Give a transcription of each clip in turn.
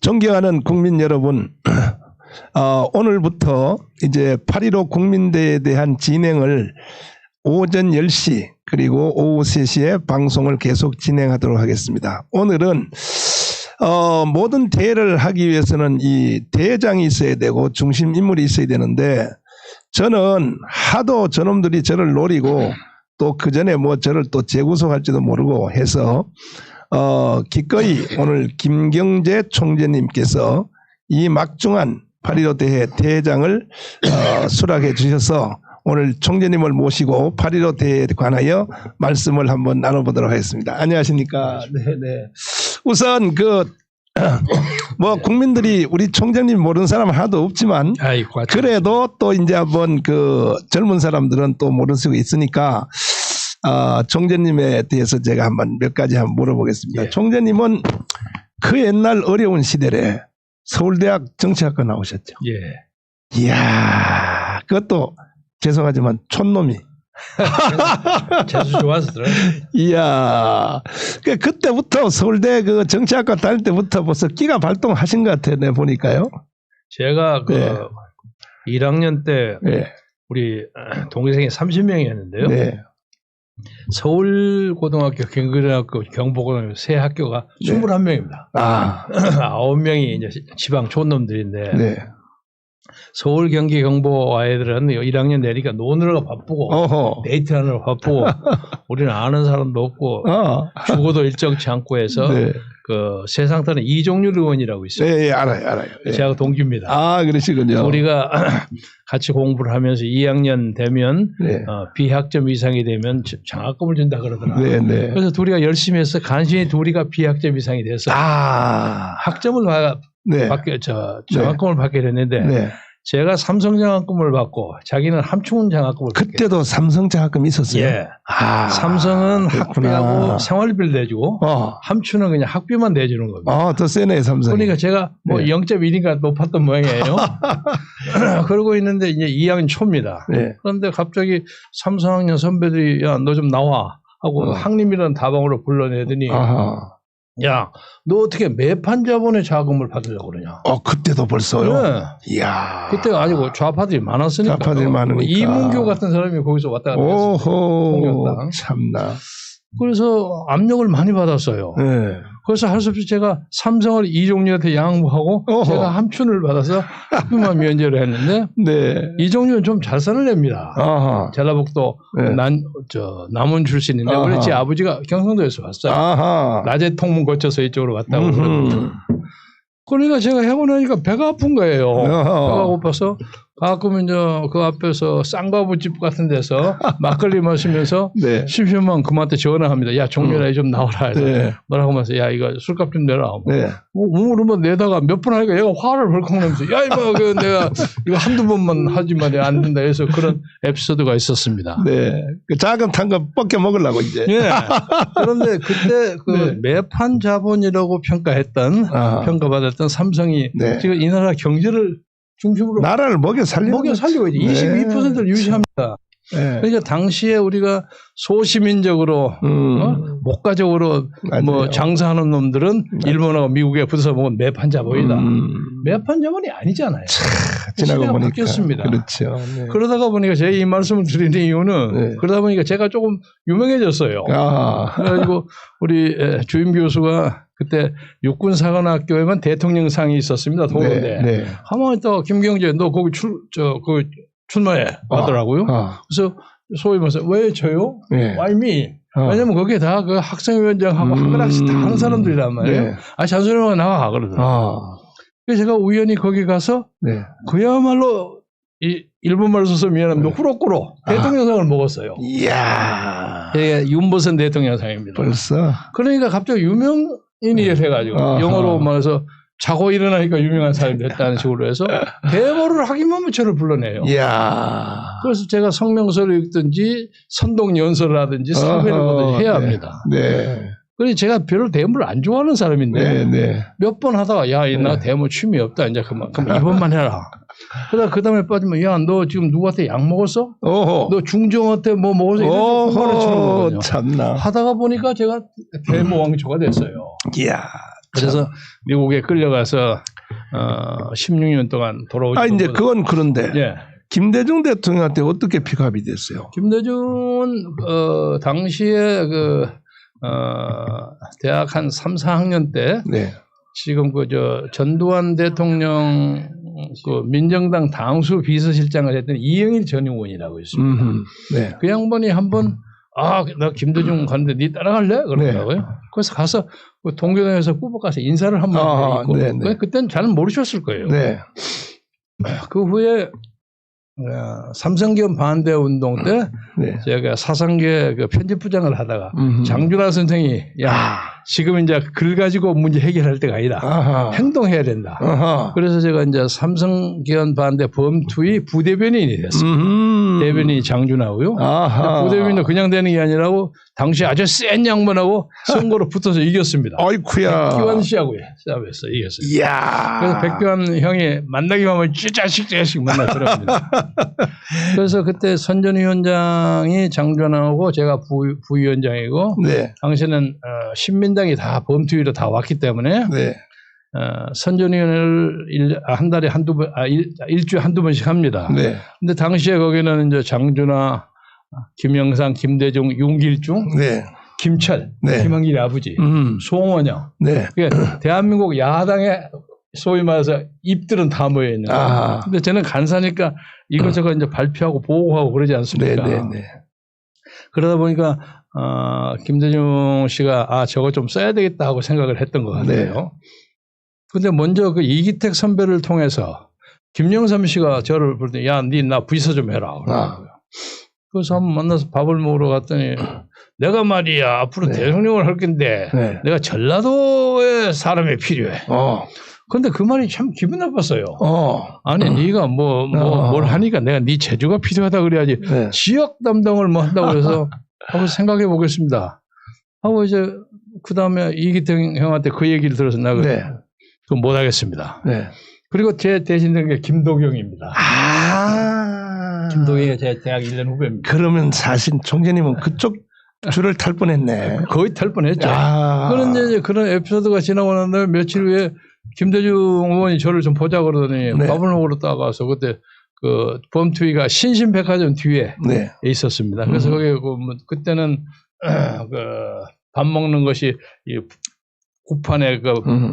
존경하는 국민 여러분, 오늘부터 이제 8.15 국민대회에 대한 진행을 오전 10시 그리고 오후 3시에 방송을 계속 진행하도록 하겠습니다. 오늘은 모든 대회를 하기 위해서는 이 대회장이 있어야 되고 중심 인물이 있어야 되는데, 저는 하도 저놈들이 저를 노리고 또 그 전에 뭐 저를 또 재구속할지도 모르고 해서 기꺼이 오늘 김경재 총재님께서 이 막중한 8.15 대회 대회장을 수락해 주셔서 오늘 총재님을 모시고 8.15 대회에 관하여 말씀을 한번 나눠보도록 하겠습니다. 안녕하십니까? 네네. 우선 뭐 국민들이 우리 총장님 모르는 사람 하나도 없지만, 그래도 또 이제 한번 젊은 사람들은 또 모를 수가 있으니까 총재님에 대해서 제가 한번 몇 가지 한번 물어보겠습니다. 예. 총재님은 그 옛날 어려운 시대에 서울대학 정치학과 나오셨죠. 예. 이야, 그것도 죄송하지만 촌놈이. 재수 좋아서 들어요. 이야, 그때부터 서울대 정치학과 다닐 때부터 벌써 끼가 발동하신 것 같아요. 내가 보니까요. 제가 1학년 때 우리 동기생이 30명이었는데요. 네. 서울고등학교, 경기고등학교, 경북고등학교 세 학교가 21명입니다. 9명이 이제 지방 촌놈들인데. 네. 서울, 경기, 경북 아이들은 1학년 내니까 노느라고 바쁘고 데이트하느라 바쁘고 우리는 아는 사람도 없고 주거도 일정치 않고 해서 세상타는 이종률 의원이라고 있어요. 네, 알아요. 제가 동기입니다. 그러시군요. 우리가 같이 공부를 하면서 2학년 되면 비학점 이상이 되면 장학금을 준다 그러더라고요. 그래서 둘이가 열심히 해서 간신히 둘이가 비학점 이상이 돼서 학점을 장학금을 받게 됐는데 제가 삼성 장학금을 받고 자기는 함충 장학금을 그때도 삼성 장학금 있었어요. 예. 삼성은 학비하고 생활비를 내주고 함충은 그냥 학비만 내주는 겁니다. 더 세네 삼성. 그러니까 제가 뭐 0.1인가 높았던 모양이에요. 그러고 있는데 이제 2학년 초입니다. 그런데 갑자기 3, 4학년 선배들이 야, 너 좀 나와 하고 학림이라는 다방으로 불러내더니 야, 너 어떻게 매판 자본의 자금을 받으려고 그러냐? 그때도 벌써요? 네. 이야. 그때가 아니고 좌파들이 많았으니까. 좌파들이 많으니까. 이문교 같은 사람이 거기서 왔다 갔다 했어요. 오호, 참나. 그래서 압력을 많이 받았어요. 네. 그래서 할 수 없이 제가 삼성을 이종류한테 양보하고 제가 함춘을 받아서 학비만 면제를 했는데 이종류는 좀 잘 사는 애입니다. 전라북도 남원 출신인데 원래 제 아버지가 경상도에서 왔어요. 낮에 통문 거쳐서 이쪽으로 왔다고 그러거든요. 그러니까 제가 해고 나니까 배가 아픈 거예요. 배가 고파서 가끔 이제 그 앞에서 쌍가부집 같은 데서 막걸리 마시면서 심심하면 그만한테 전화합니다. 야, 종렬아 좀 나와라 해서 뭐라고 하면서 야, 이거 술값 좀 내라. 그러면 내다가 몇 번 하니까 얘가 화를 벌컥 내면서 야, 이거 내가 이거 한두 번만 하지만 안 된다 해서 그런 에피소드가 있었습니다. 그 자금 탄 거 뻗겨 먹으려고 이제. 그런데 그때 매판 자본이라고 평가받았던 삼성이 지금 이 나라 경제를 중심으로 나라를 먹여 살리고 이제 22%를 유지합니다. 그러니까 당시에 우리가 소시민적으로 목가적으로 뭐 장사하는 놈들은 일본하고 미국에 붙어서 먹은 매판 자본이다. 매판 자본이 아니잖아요. 지나고 보니까 바뀌었습니다. 그렇죠. 그러다가 보니까 제가 이 말씀을 드리는 이유는 그러다 보니까 제가 조금 유명해졌어요. 그래가지고 우리 주임 교수가 그때 육군사관학교에만 대통령상이 있었습니다. 도로대. 가만히 있다가 김경재 너 거기 출마해 하더라고요. 그래서 소위 말해서 왜 저요? Why me? 왜냐면 거기에 다 그 학생위원장하고 한가락씩 다 하는 사람들이란 말이에요. 잔소리만 나와 그러더라고요. 그래서 제가 우연히 거기 가서 그야말로 일본말로 써서 미안합니다. 후로꾸로 대통령상을 먹었어요. 이야. 윤보선 대통령상입니다. 벌써? 그러니까 갑자기 유명인이 돼가지고 영어로 말해서 자고 일어나니까 유명한 사람이 됐다는 식으로 해서 대모를 하기만 하면 저를 불러내요. 이야. 그래서 제가 성명서를 읽든지 선동연설을 하든지 사회를 보든지 해야 합니다. 그래서 제가 별로 대모를 안 좋아하는 사람인데 몇 번 하다가 야, 나 대모 취미 없다. 이제 그럼 이번만 해라. 그러다 그 다음에 빠지면 야, 너 지금 누구한테 약 먹었어? 너 중정한테 뭐 먹었어? 이런 폰을 치는 거거든요. 참나. 하다가 보니까 제가 대모 왕초가 됐어요. 이야. 그래서 미국에 끌려가서 16년 동안 돌아오지. 이제 그건 그런데 예. 김대중 대통령한테 어떻게 픽업이 됐어요? 김대중은 당시에 대학 한 3, 4학년 때 네. 지금 전두환 대통령 민정당 당수 비서실장을 했던 이영일 전 의원이라고 있습니다. 네. 그 양반이 한번 나 김대중 가는데 네 따라갈래? 그러더라고요. 네. 그래서 가서 동교동에서 꾸벅 가서 인사를 한번 했고 그때는 잘 모르셨을 거예요. 네. 그 후에 삼성기업 반대 운동 때 제가 사상계 편집부장을 하다가 장준하 선생이 지금 이제 글 가지고 문제 해결할 때가 아니다. 행동해야 된다. 그래서 제가 이제 삼성기업 반대 범투의 부대변인이 됐습니다. 대변인이 장준하고요. 부대변인도 그냥 되는 게 아니라고 당시 아주 센 양반하고 선거로 붙어서 이겼습니다. 아이쿠야. 백기환 씨하고 싸움에서 이겼어요. 이야. 그래서 백기환 형이 만나기만 하면 자식 만나 들어갑니다. 그래서 그때 선전위원장이 장준하고 제가 부위원장이고 당시에는 신민당이 다 범투위로 다 왔기 때문에 선전위원을 한 달에 일주일에 한두 번씩 합니다. 근데 당시에 거기는 이제 장준하, 김영삼, 김대중, 윤길중, 김철, 김한길의 아버지, 송원영. 그러니까 대한민국 야당의 소위 말해서 입들은 다 모여 있는 거예요. 근데 저는 간사니까 이것저것 이제 발표하고 보고하고 그러지 않습니까? 그러다 보니까 김대중 씨가 저거 좀 써야 되겠다 하고 생각을 했던 것 같아요. 근데 먼저 그 이기택 선배를 통해서 김영삼 씨가 저를 부를 때, 야, 니 나 비서 좀 해라. 그래서 한번 만나서 밥을 먹으러 갔더니 내가 말이야 앞으로 대통령을 할 건데 내가 전라도에 사람이 필요해. 근데 그 말이 참 기분 나빴어요. 아니 네가 뭘 하니까 내가 네 제주가 필요하다 그래야지. 지역 담당을 뭐 한다고 그래서 한번 생각해 보겠습니다. 하고 이제 그 다음에 이기택 형한테 그 얘기를 들어서 나 그거 못 하겠습니다. 그리고 제 대신 된 게 김도경입니다. 김도경이 제 대학 1년 후배입니다. 그러면 사실 총재님은 그쪽 줄을 탈 뻔했네. 거의 탈 뻔했죠. 그런 에피소드가 지나고 난 다음에 며칠 후에 김대중 의원이 저를 좀 보자 그러더니 밥을 먹으러 따가서 그때 그 범투위가 신신백화점 뒤에 있었습니다. 그래서 거기 그때는 밥 먹는 것이 구판에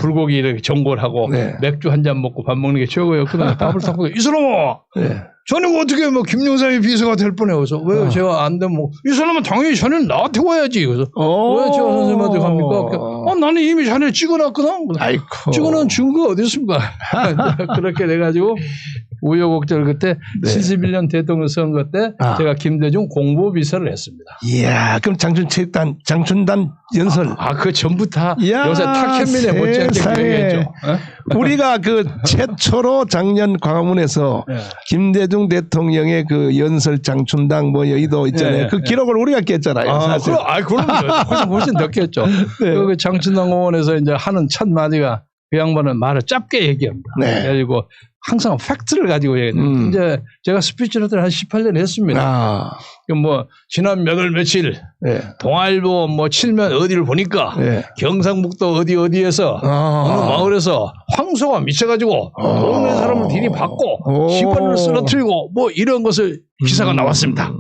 불고기 이렇게 전골하고 맥주 한 잔 먹고 밥 먹는 게 최고예요. 그다음에 밥을 탁 먹고 이 사람아, 저는 어떻게 김영삼이 비서가 될 뻔해. 그래서 왜요? 제가 안 되면 이 사람은 당연히 자네는 나한테 와야지. 그래서 왜 제가 선생님한테 갑니까? 나는 이미 자네 찍어놨거든. 찍어놓은 증거가 어디 있습니까? 그렇게 돼가지고 우여곡절 그때 71년 대통령 선거 때 제가 김대중 공보비서를 했습니다. 이야, 그럼 장춘단 연설. 그 전부 다 요새 탁현민에 못지않게 유행했죠. 우리가 그 최초로 작년 광화문에서 김대중 대통령의 그 연설 장춘당 여의도 있잖아요. 그 기록을 우리가 깼잖아요. 사실. 그럼 훨씬 더 깼죠. 그 장춘당 공원에서 이제 하는 첫 마디가 그 양반은 말을 짧게 얘기합니다. 그리고 항상 팩트를 가지고 얘기해요. 이제 제가 스피치를 한 18년 했습니다. 지난 몇 월 며칠 동아일보 칠면 어디를 보니까 경상북도 어디에서 어느 마을에서 황소가 미쳐가지고 동네 사람을 들이받고 시발을 쓰러뜨리고 이런 것을 기사가 나왔습니다.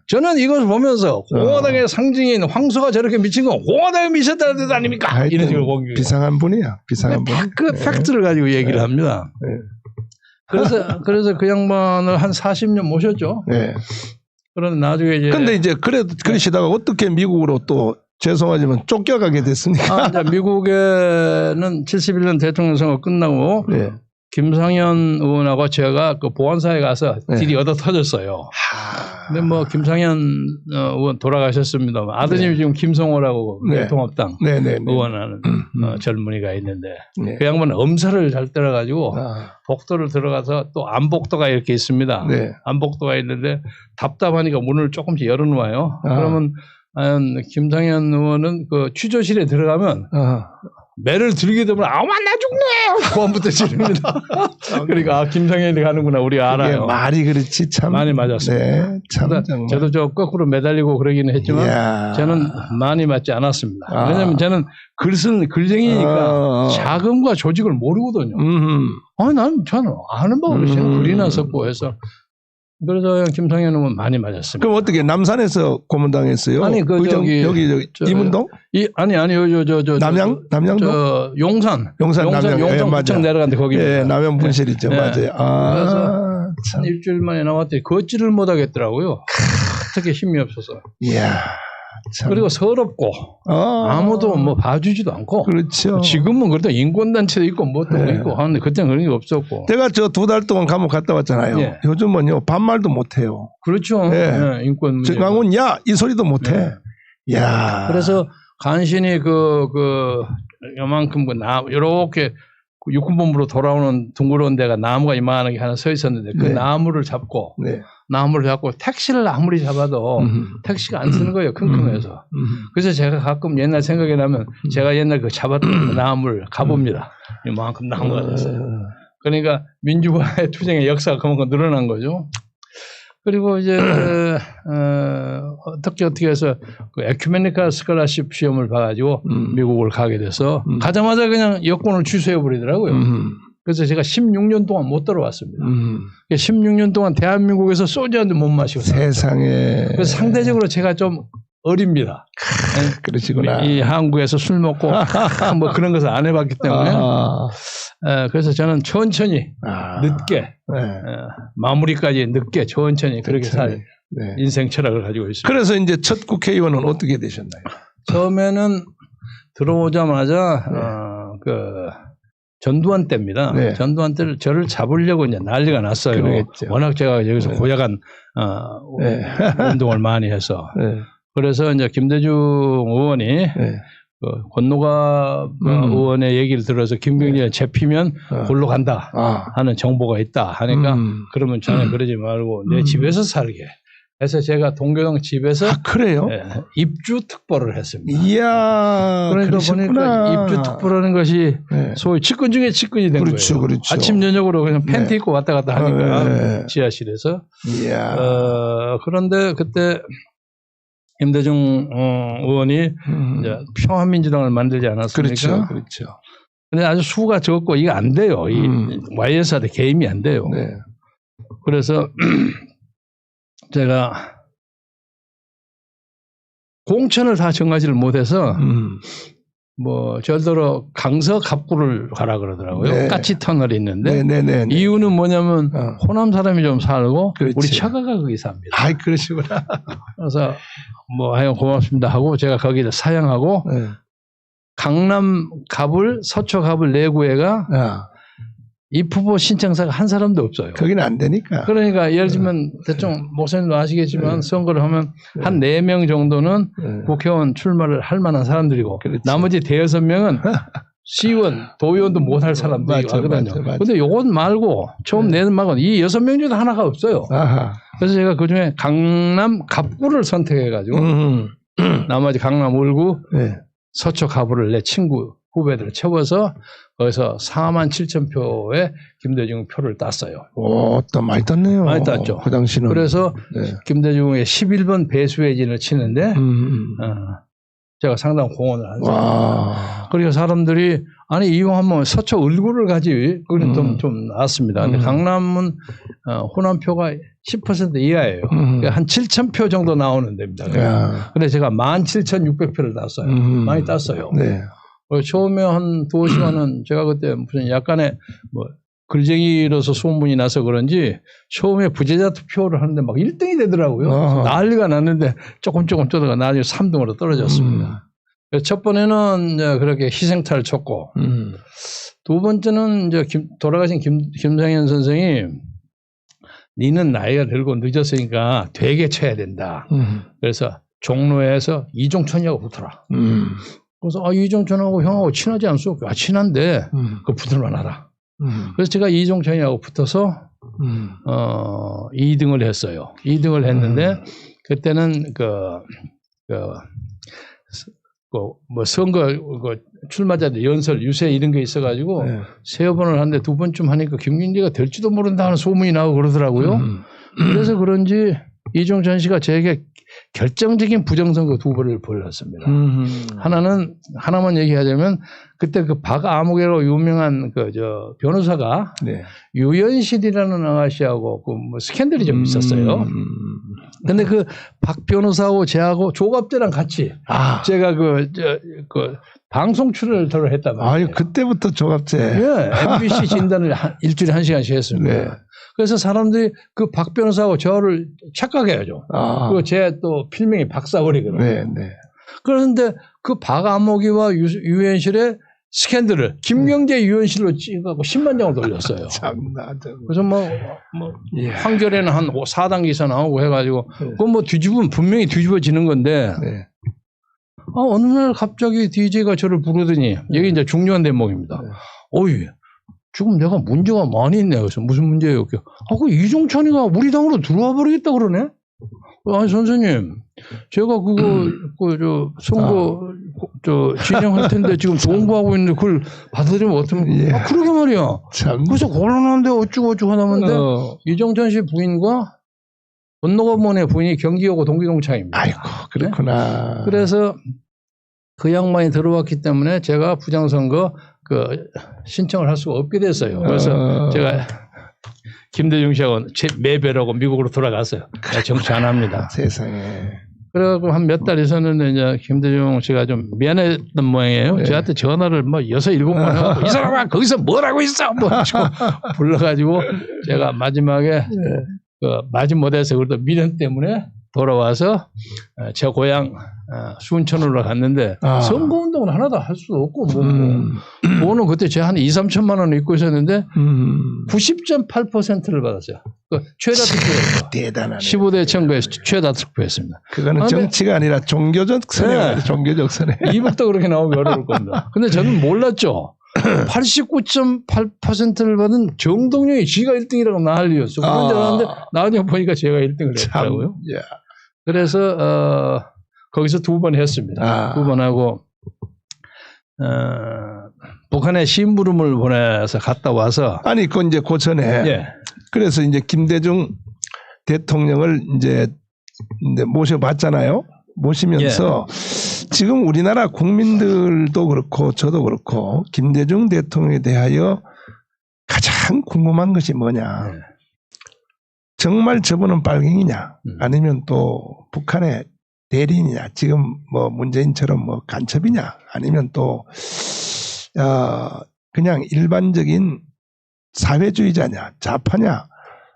저는 이것을 보면서 공화당의 상징인 황소가 저렇게 미친 건 공화당에 미쳤다는 뜻 아닙니까? 이런 식으로 공격해요. 비상한 분이야. 비상한 분. 그 팩트를 가지고 얘기를 합니다. 그래서 그 양반을 한 40년 모셨죠. 그런데 나중에 근데 이제 그러시다가 어떻게 미국으로 또 죄송하지만 쫓겨가게 됐습니까? 미국에는 71년 대통령 선거 끝나고 김상현 의원하고 제가 그 보안사에 가서 딜이 얻어 터졌어요. 근데 김상현 의원 돌아가셨습니다만 아드님이 지금 김성호라고 통합당 의원하는 젊은이가 있는데 그 양반은 엄살을 잘 때려가지고 복도를 들어가서 또 안복도가 이렇게 있습니다. 안복도가 있는데 답답하니까 문을 조금씩 열어놓아요. 그러면 김상현 의원은 그 취조실에 들어가면 매를 들게 되면 아마 나 죽네 고함부터 지릅니다. 그러니까 김상현이 가는구나 우리 알아요. 말이 그렇지 참 많이 맞았습니다. 네, 참 정말. 저도 저 거꾸로 매달리고 그러기는 했지만 이야. 저는 많이 맞지 않았습니다. 왜냐하면 저는 글쟁이니까 자금과 조직을 모르거든요. 저는 아는 법으로 글이나 썼고 해서 그래서 김상현은 많이 맞았습니다. 그럼 어떻게 남산에서 고문당했어요? 아니 그 여기 이문동? 아니요 남양도? 용산 구청 내려갔는데 거기. 예, 남양 분실이죠. 네. 맞아요. 그래서 한 일주일 만에 나왔더니 걷지를 못 하겠더라고요. 어떻게 힘이 없어서. 이야. 참. 그리고 서럽고 아무도 뭐 봐주지도 않고. 그렇죠. 지금은 그래도 인권단체도 있고 뭐도 있고 하는데 그때는 그런 게 없었고. 제가 저 2달 동안 감옥 갔다 왔잖아요. 예. 요즘은요 반말도 못해요. 그렇죠. 예. 네, 인권 문제. 강훈 야 이 소리도 못해. 네. 야. 그래서 간신히 요만큼 요렇게 육군본부로 돌아오는 둥그런 데가 나무가 이만하게 하나 서 있었는데 그 나무를 잡고 택시를 아무리 잡아도 택시가 안 쓰는 거예요. 킁킁해서. 그래서 제가 가끔 옛날 생각이 나면 제가 옛날 그 잡았던 그 나무를 가봅니다. 이만큼 나무가 됐어요. 그러니까 민주화의 투쟁의 역사가 그만큼 늘어난 거죠. 그리고 이제 어떻게 해서 그 에큐메니컬 스칼라십 시험을 봐가지고 미국을 가게 돼서 가자마자 그냥 여권을 취소해 버리더라고요. 그래서 제가 16년 동안 못 들어왔습니다. 16년 동안 대한민국에서 소주 한 잔 못 마시고 세상에. 그래서 상대적으로 제가 좀 어립니다. 그러시구나. 이 한국에서 술 먹고 뭐 그런 것을 안 해봤기 때문에 그래서 저는 천천히 늦게 마무리까지 늦게 천천히 그렇게 살 인생 철학을 가지고 있습니다. 그래서 이제 첫 국회의원은 어떻게 되셨나요? 처음에는 들어오자마자 전두환 때입니다. 전두환 때를 저를 잡으려고 이제 난리가 났어요. 그러겠죠. 워낙 제가 여기서 고약한 운동을 많이 해서. 그래서 이제 김대중 의원이 권노갑 의원의 얘기를 들어서 김경진이 잡히면 골로 간다 하는 정보가 있다 하니까 그러면 전혀 그러지 말고 내 집에서 살게. 그래서 제가 동교동 집에서 그래요? 입주 특보를 했습니다. 이야. 그러니까 그러셨구나. 보니까 입주 특보라는 것이 소위 측근 중에 측근이 된 거예요. 그렇죠. 아침 저녁으로 그냥 팬티 입고 왔다 갔다 하니까 지하실에서. 이야. 그런데 그때 김대중 의원이 이제 평화민주당을 만들지 않았습니까? 그렇죠. 근데 아주 수가 적고 이게 안 돼요. 이 YS한테 개임이 안 돼요. 그래서 제가 공천을 다 정하지를 못해서 뭐 절대로 강서 갑구를 가라 그러더라고요. 까치 터널이 있는데 이유는 뭐냐면 호남 사람이 좀 살고 우리 처가가 거기 삽니다. 그러시구나. 그래서 뭐 하여 고맙습니다 하고 제가 거기를 사양하고 강남 갑을 서초 갑을 내구회가 입후보 신청사가 한 사람도 없어요. 거기는 안 되니까. 그러니까 예를 들면 대충 목사님도 아시겠지만 선거를 하면 한 4명 정도는 국회의원 출마를 할 만한 사람들이고 나머지 대여섯 명은 시의원, 도의원도 못할 사람들이 하거든요. 그런데 요것 말고 처음 내는 말고 이 6명 중에 하나가 없어요. 그래서 제가 그중에 강남 갑구를 선택해가지고 나머지 강남 울구, 서초 갑구를 내 친구 후배들을 채워서 거기서 47,000표의 김대중 표를 땄어요. 또 많이 땄네요. 많이 땄죠. 그 당시는. 그래서 김대중의 11번 배수회진을 치는데 제가 상당히 공헌을 한 사람입니다. 그러니까 사람들이 아니 이용하면 서초 을구를 가지 그건 좀 나왔습니다. 근데 강남은 호남표가 10% 이하예요. 그러니까 한 7,000표 정도 나오는 데입니다. 근데 제가 17,600표를 땄어요. 많이 땄어요. 처음에 한 2시간은 제가 그때 무슨 약간의 뭐 글쟁이로서 소문이 나서 그런지 처음에 부재자 투표를 하는데 막 1등이 되더라고요. 난리가 났는데 조금 뜨다가 나중에 3등으로 떨어졌습니다. 첫 번에는 이제 그렇게 희생타를 쳤고 두 번째는 이제 돌아가신 김상현 선생이 니는 나이가 들고 늦었으니까 되게 쳐야 된다. 그래서 종로에서 이종천이하고 붙어라. 그래서 이종천하고 형하고 친하지 않소? 친한데 그 붙을만 하라. 그래서 제가 이종천이하고 붙어서 2등을 했어요. 2등을 했는데 그때는 뭐 선거 출마자들 연설 유세 이런 게 있어가지고 네. 3번을 하는데 2번쯤 하니까 김경재가 될지도 모른다 하는 소문이 나고 그러더라고요. 그래서 그런지 이종찬 씨가 저에게 결정적인 부정선거 2번을 벌였습니다. 하나만 얘기하자면 그때 그 박아무개로 유명한 변호사가 네. 유연실이라는 아가씨하고 뭐 스캔들이 좀 있었어요. 근데 그 박 변호사하고 저하고 조갑대랑 같이 제가 방송 출연을 했단 말이에요. 그때부터 조갑대. 네, MBC 진단을 일주일에 1시간씩 했습니다. 네. 그래서 사람들이 그 박 변호사하고 저를 착각해야죠. 그리고 제 또 필명이 박사월이거든요. 네, 네. 그런데 그 박아무개와 유엔실의 스캔들을 김경재 유엔실로 찍어갖고 10만 장을 돌렸어요. 참나. 그래서 판결에는 한 4단 기사 나오고 해가지고 그건 뭐 뒤집으면 분명히 뒤집어지는 건데 네. 어느 날 갑자기 DJ가 저를 부르더니 이게 이제 중요한 대목입니다. 어이 지금 내가 문제가 많이 있네. 그래서 무슨 문제예요? 그 이종찬이가 우리 당으로 들어와 버리겠다 그러네? 아니, 선생님. 제가 선거, 진행할 텐데 지금 동부하고 있는데 그걸 받아들이면 어떡합니까? 그러게 말이야. 참. 그래서 곤란한데 어쩌고 하다는데 이종찬 씨 부인과 권노건문의 부인이 경기여고 동기동창입니다. 아이고, 그렇구나. 네? 그래서 그 양반이 들어왔기 때문에 제가 부장선거 신청을 할 수가 없게 됐어요. 그래서 제가 김대중 씨하고 매별하고 미국으로 돌아갔어요. 정치 안 합니다. 세상에. 그래갖고 한 몇 달 있었는데 이제 김대중 씨가 좀 미안했던 모양이에요. 네. 저한테 전화를 6, 7번 해갖고 이 사람아 거기서 뭘 하고 있어? 불러가지고 제가 마지막에 마지못해서 그래도 미련 때문에 돌아와서 제 고향 순천으로 갔는데 선거운동은 하나도 할 수 없고 돈은 그때 제가 한 2, 3천만 원 입고 있었는데 90.8%를 받았어요. 최다 득표였어요. 대단하네. 15대 선거에서 최다 득표했습니다. 그거는 정치가 아니라 종교적 선회. 네. 종교적 선회. 이북도 그렇게 나오기 어려울 겁니다. 근데 저는 몰랐죠. 89.8%를 받은 정동영이 지가 1등이라고 난리였어. 그런 줄 알았는데 나중에 보니까 제가 1등을 했더라고요. 그래서 거기서 2번 했습니다. 2번 하고 북한에 심부름을 보내서 갔다 와서 아니 그 이제 그 전에 그래서 이제 김대중 대통령을 이제 모셔봤잖아요. 모시면서 지금 우리나라 국민들도 그렇고 저도 그렇고 김대중 대통령에 대하여 가장 궁금한 것이 뭐냐. 정말 저분은 빨갱이냐 아니면 또 북한의 대리인이냐 지금 뭐 문재인처럼 뭐 간첩이냐 아니면 또 그냥 일반적인 사회주의자냐 좌파냐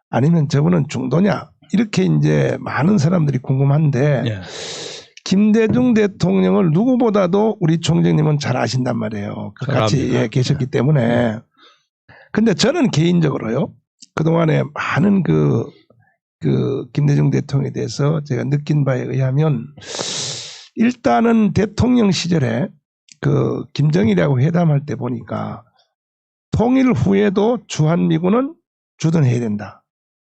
아니면 저분은 중도냐 이렇게 이제 많은 사람들이 궁금한데 김대중 대통령을 누구보다도 우리 총장님은 잘 아신단 말이에요. 같이 계셨기 때문에. 근데 저는 개인적으로요. 그동안에 많은 그 김대중 대통령에 대해서 제가 느낀 바에 의하면 일단은 대통령 시절에 그 김정일하고 회담할 때 보니까 통일 후에도 주한미군은 주둔해야 된다.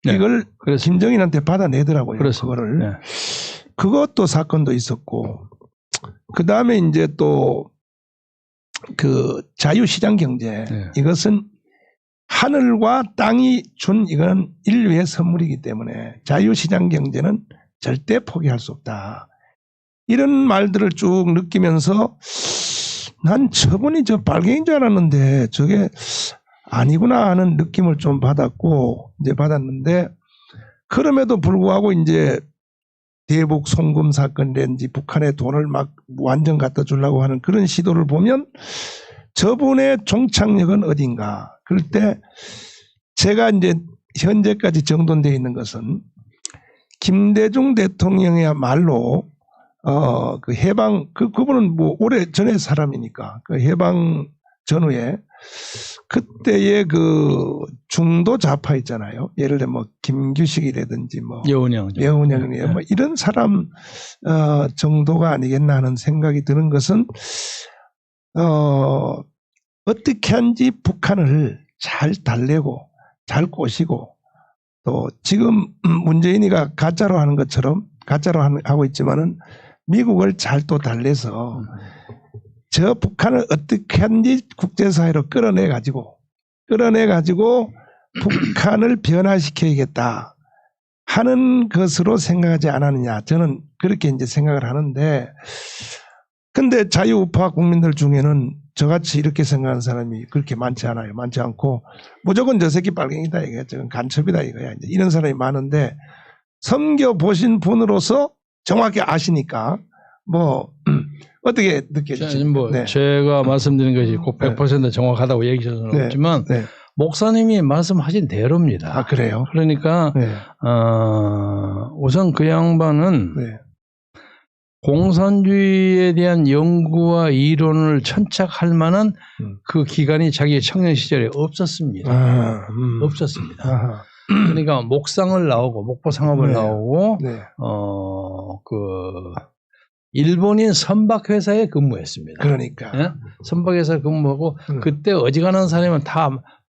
이걸 김정일한테 받아내더라고요. 그거를. 그것도 사건도 있었고, 그 다음에 이제 또 그 자유시장 경제 이것은 하늘과 땅이 준 이건 인류의 선물이기 때문에 자유시장 경제는 절대 포기할 수 없다. 이런 말들을 쭉 느끼면서 난 저분이 저 빨갱이인 줄 알았는데 저게 아니구나 하는 느낌을 좀 받았는데 그럼에도 불구하고 이제 대북 송금 사건이라든지 북한에 돈을 막 완전 갖다 주려고 하는 그런 시도를 보면 저분의 종착역은 어딘가. 그럴 때 제가 이제 현재까지 정돈되어 있는 것은 김대중 대통령이야말로 그 해방 그분은 뭐 오래 전에 사람이니까 그 해방 전후에 그때의 그 중도 좌파 있잖아요. 예를 들면 뭐 김규식이라든지 뭐 여운형이에요. 뭐 이런 사람 정도가 아니겠나 하는 생각이 드는 것은 어떻게 한지 북한을 잘 달래고 잘 꼬시고 또 지금 문재인이가 가짜로 하는 것처럼 가짜로 하고 있지만은 미국을 잘 또 달래서 저 북한을 어떻게 하든지 국제사회로 끌어내가지고 북한을 변화시켜야겠다 하는 것으로 생각하지 않았느냐. 저는 그렇게 이제 생각을 하는데, 근데 자유우파 국민들 중에는 저같이 이렇게 생각하는 사람이 그렇게 많지 않아요. 많지 않고 무조건 저 새끼 빨갱이다 이거야. 저건 간첩이다 이거야. 이제 이런 사람이 많은데, 섬겨보신 분으로서 정확히 아시니까 뭐 어떻게 느껴지십니까? 네. 제가 말씀드린 것이 꼭 100% 정확하다고 얘기할 수는 없지만 목사님이 말씀하신 대로입니다. 아, 그래요? 그러니까 우선 그 양반은 공산주의에 대한 연구와 이론을 천착할 만한 그 기간이 자기 청년 시절에 없었습니다. 없었습니다. 그러니까 목상을 나오고 목포상업을 나오고 일본인 선박회사에 근무했습니다. 그러니까 선박회사에 근무하고 그때 어지간한 사람은 다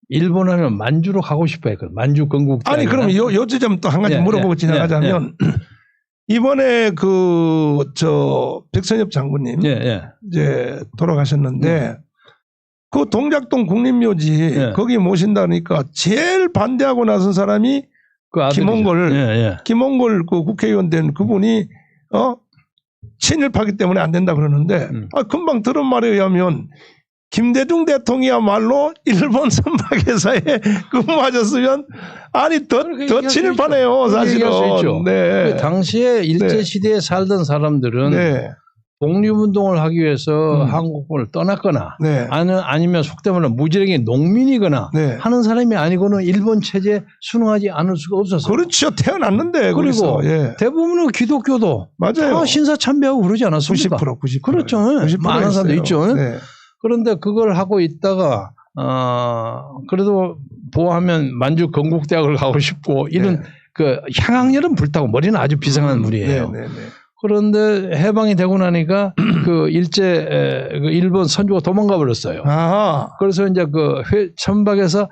일본 하면 만주로 가고 싶어 했거든. 만주 건국대. 아니 그럼 요 지점 또 한 가지 물어보고 지나가자면 이번에 백선엽 장군님 이제 돌아가셨는데 그 동작동 국립묘지 거기 모신다니까 제일 반대하고 나선 사람이 그 김홍걸 그 국회의원 된 그분이 친일파기 때문에 안 된다 그러는데 금방 들은 말에 의하면 김대중 대통령이야말로 일본 선박회사에 근무하셨으면 아니 더 친일파네요 사실은. 네. 그 당시에 일제시대에 살던 사람들은 독립운동을 하기 위해서 한국을 떠났거나 아니면 속된 말로 무지랭이 농민이거나 하는 사람이 아니고는 일본 체제에 순응하지 않을 수가 없었어요. 그렇죠. 태어났는데. 그리고 대부분은 기독교도 맞아요. 다 신사참배하고 그러지 않았습니까? 90%. 그렇죠. 90% 많은 사람도 있죠. 그런데 그걸 하고 있다가 그래도 보호하면 만주 건국대학을 가고 싶고 이런 그 향학열은 불타고 머리는 아주 비상한 물이에요. 그런데 해방이 되고 나니까 그 일본 선조가 도망가 버렸어요. 그래서 이제 천박에서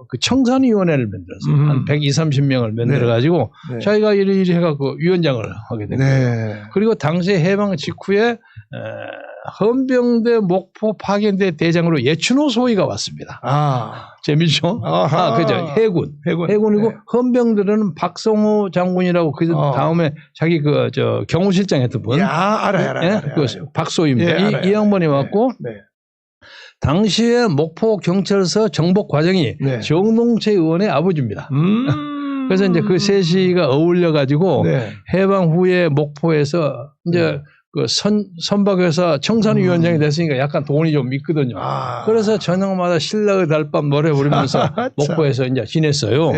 그 청산위원회를 만들었어요. 한 120, 30명을 만들어가지고 자기가 이리 해가 그 위원장을 하게 된 거예요. 그리고 당시 해방 직후에 헌병대 목포 파견대 대장으로 예춘호 소위가 왔습니다. 재밌죠? 그죠. 해군이고 헌병들은 박성호 장군이라고 그 다음에 자기 경호실장 했던 분. 알아요. 박소희입니다. 이 양반이 왔고 당시에 목포 경찰서 정복 과장이 정동채 의원의 아버지입니다. 그래서 이제 그 셋이가 어울려 가지고 해방 후에 목포에서 이제 그 선박회사 청산위원장이 됐으니까 약간 돈이 좀 있거든요. 그래서 저녁마다 신라의 달밤 노래 부르면서 목포에서 이제 지냈어요.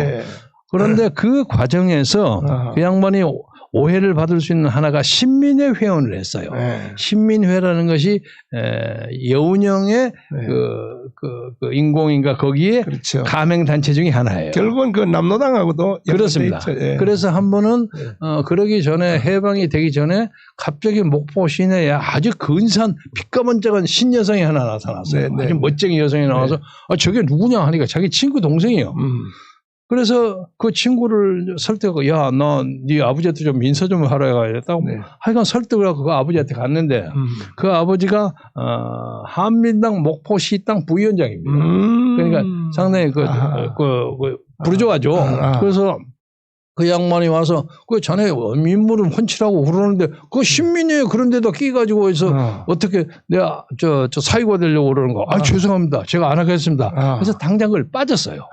그런데 그 과정에서 그 양반이 오해를 받을 수 있는 하나가 신민회 회원을 했어요. 신민회라는 것이 여운형의 그 인공인가 거기에 가맹 단체 중에 하나예요. 결국은 그 남로당하고도 그렇습니다. 그래서 한 번은 그러기 전에 해방이 되기 전에 갑자기 목포 시내에 아주 근사한 빛가만짝한 신여성이 하나 나타났어요. 아주 멋쟁이 여성이 나와서 저게 누구냐 하니까 자기 친구 동생이에요. 그래서 그 친구를 설득하고 야, 너 네 아버지한테 좀 인사 좀 하러 가야겠다고 하여간 설득을 하고 그 아버지한테 갔는데 그 아버지가 한민당 목포시 땅 부위원장입니다. 그러니까 상당히 부르주아죠. 그래서 그 양반이 와서 그 자네 민물은 헌칠하고 그러는데 그 신민이에요. 그런데도 끼가지고 해서 어떻게 내가 저 사유가 되려고 그러는 거. 죄송합니다. 제가 안 하겠습니다. 그래서 당장 그걸 빠졌어요.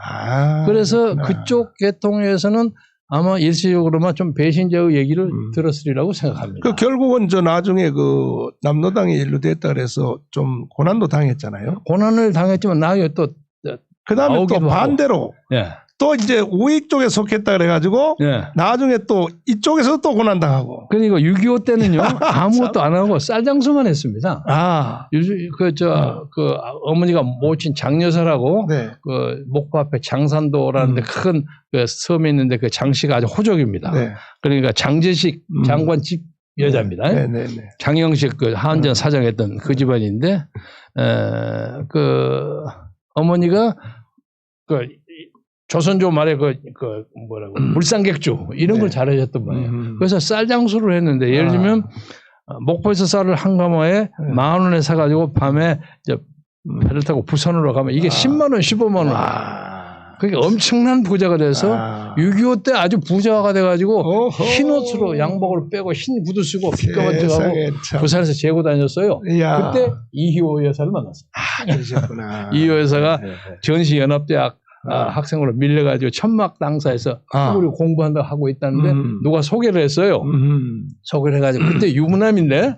그래서 그쪽 계통에서는 아마 일시적으로만 좀 배신자의 얘기를 들었으리라고 생각합니다. 결국은 나중에 그 남로당이 일루됐다 그래서 좀 고난도 당했잖아요. 고난을 당했지만 나중에 또 그다음에 또 반대로 또 이제 우익 쪽에 속했다 그래가지고 나중에 또 이쪽에서 또 고난당하고. 그러니까 6.25 때는요 아무것도 안 하고 쌀장수만 했습니다. 어머니가 모친 장여사라고 그 목포 앞에 장산도라는데 큰 그 섬이 있는데 그 장씨가 아주 호족입니다. 그러니까 장제식 장관 집 여자입니다. 장영식 그 한전 사장했던 그 집안인데 그 어머니가 조선조 말에 물상객주 이런 걸 잘하셨던 거예요. 그래서 쌀장수를 했는데 예를 들면 목포에서 쌀을 한 가마에 10,000원에 사가지고 밤에 이제 배를 타고 부산으로 가면 이게 10만 원, 15만 원. 그게 엄청난 부자가 돼서 6.25 때 아주 부자가 돼가지고 흰 옷으로 양복을 빼고 흰 구두 쓰고 빗가마트하고 부산에서 재고 다녔어요. 이야. 그때 이희호 여사를 만났어요. 그러셨구나. 이희호 여사가 전시연합대학 학생으로 밀려가지고 천막당사에서 공부한다고 하고 있다는데 누가 소개를 했어요. 소개를 해가지고 그때 유부남인데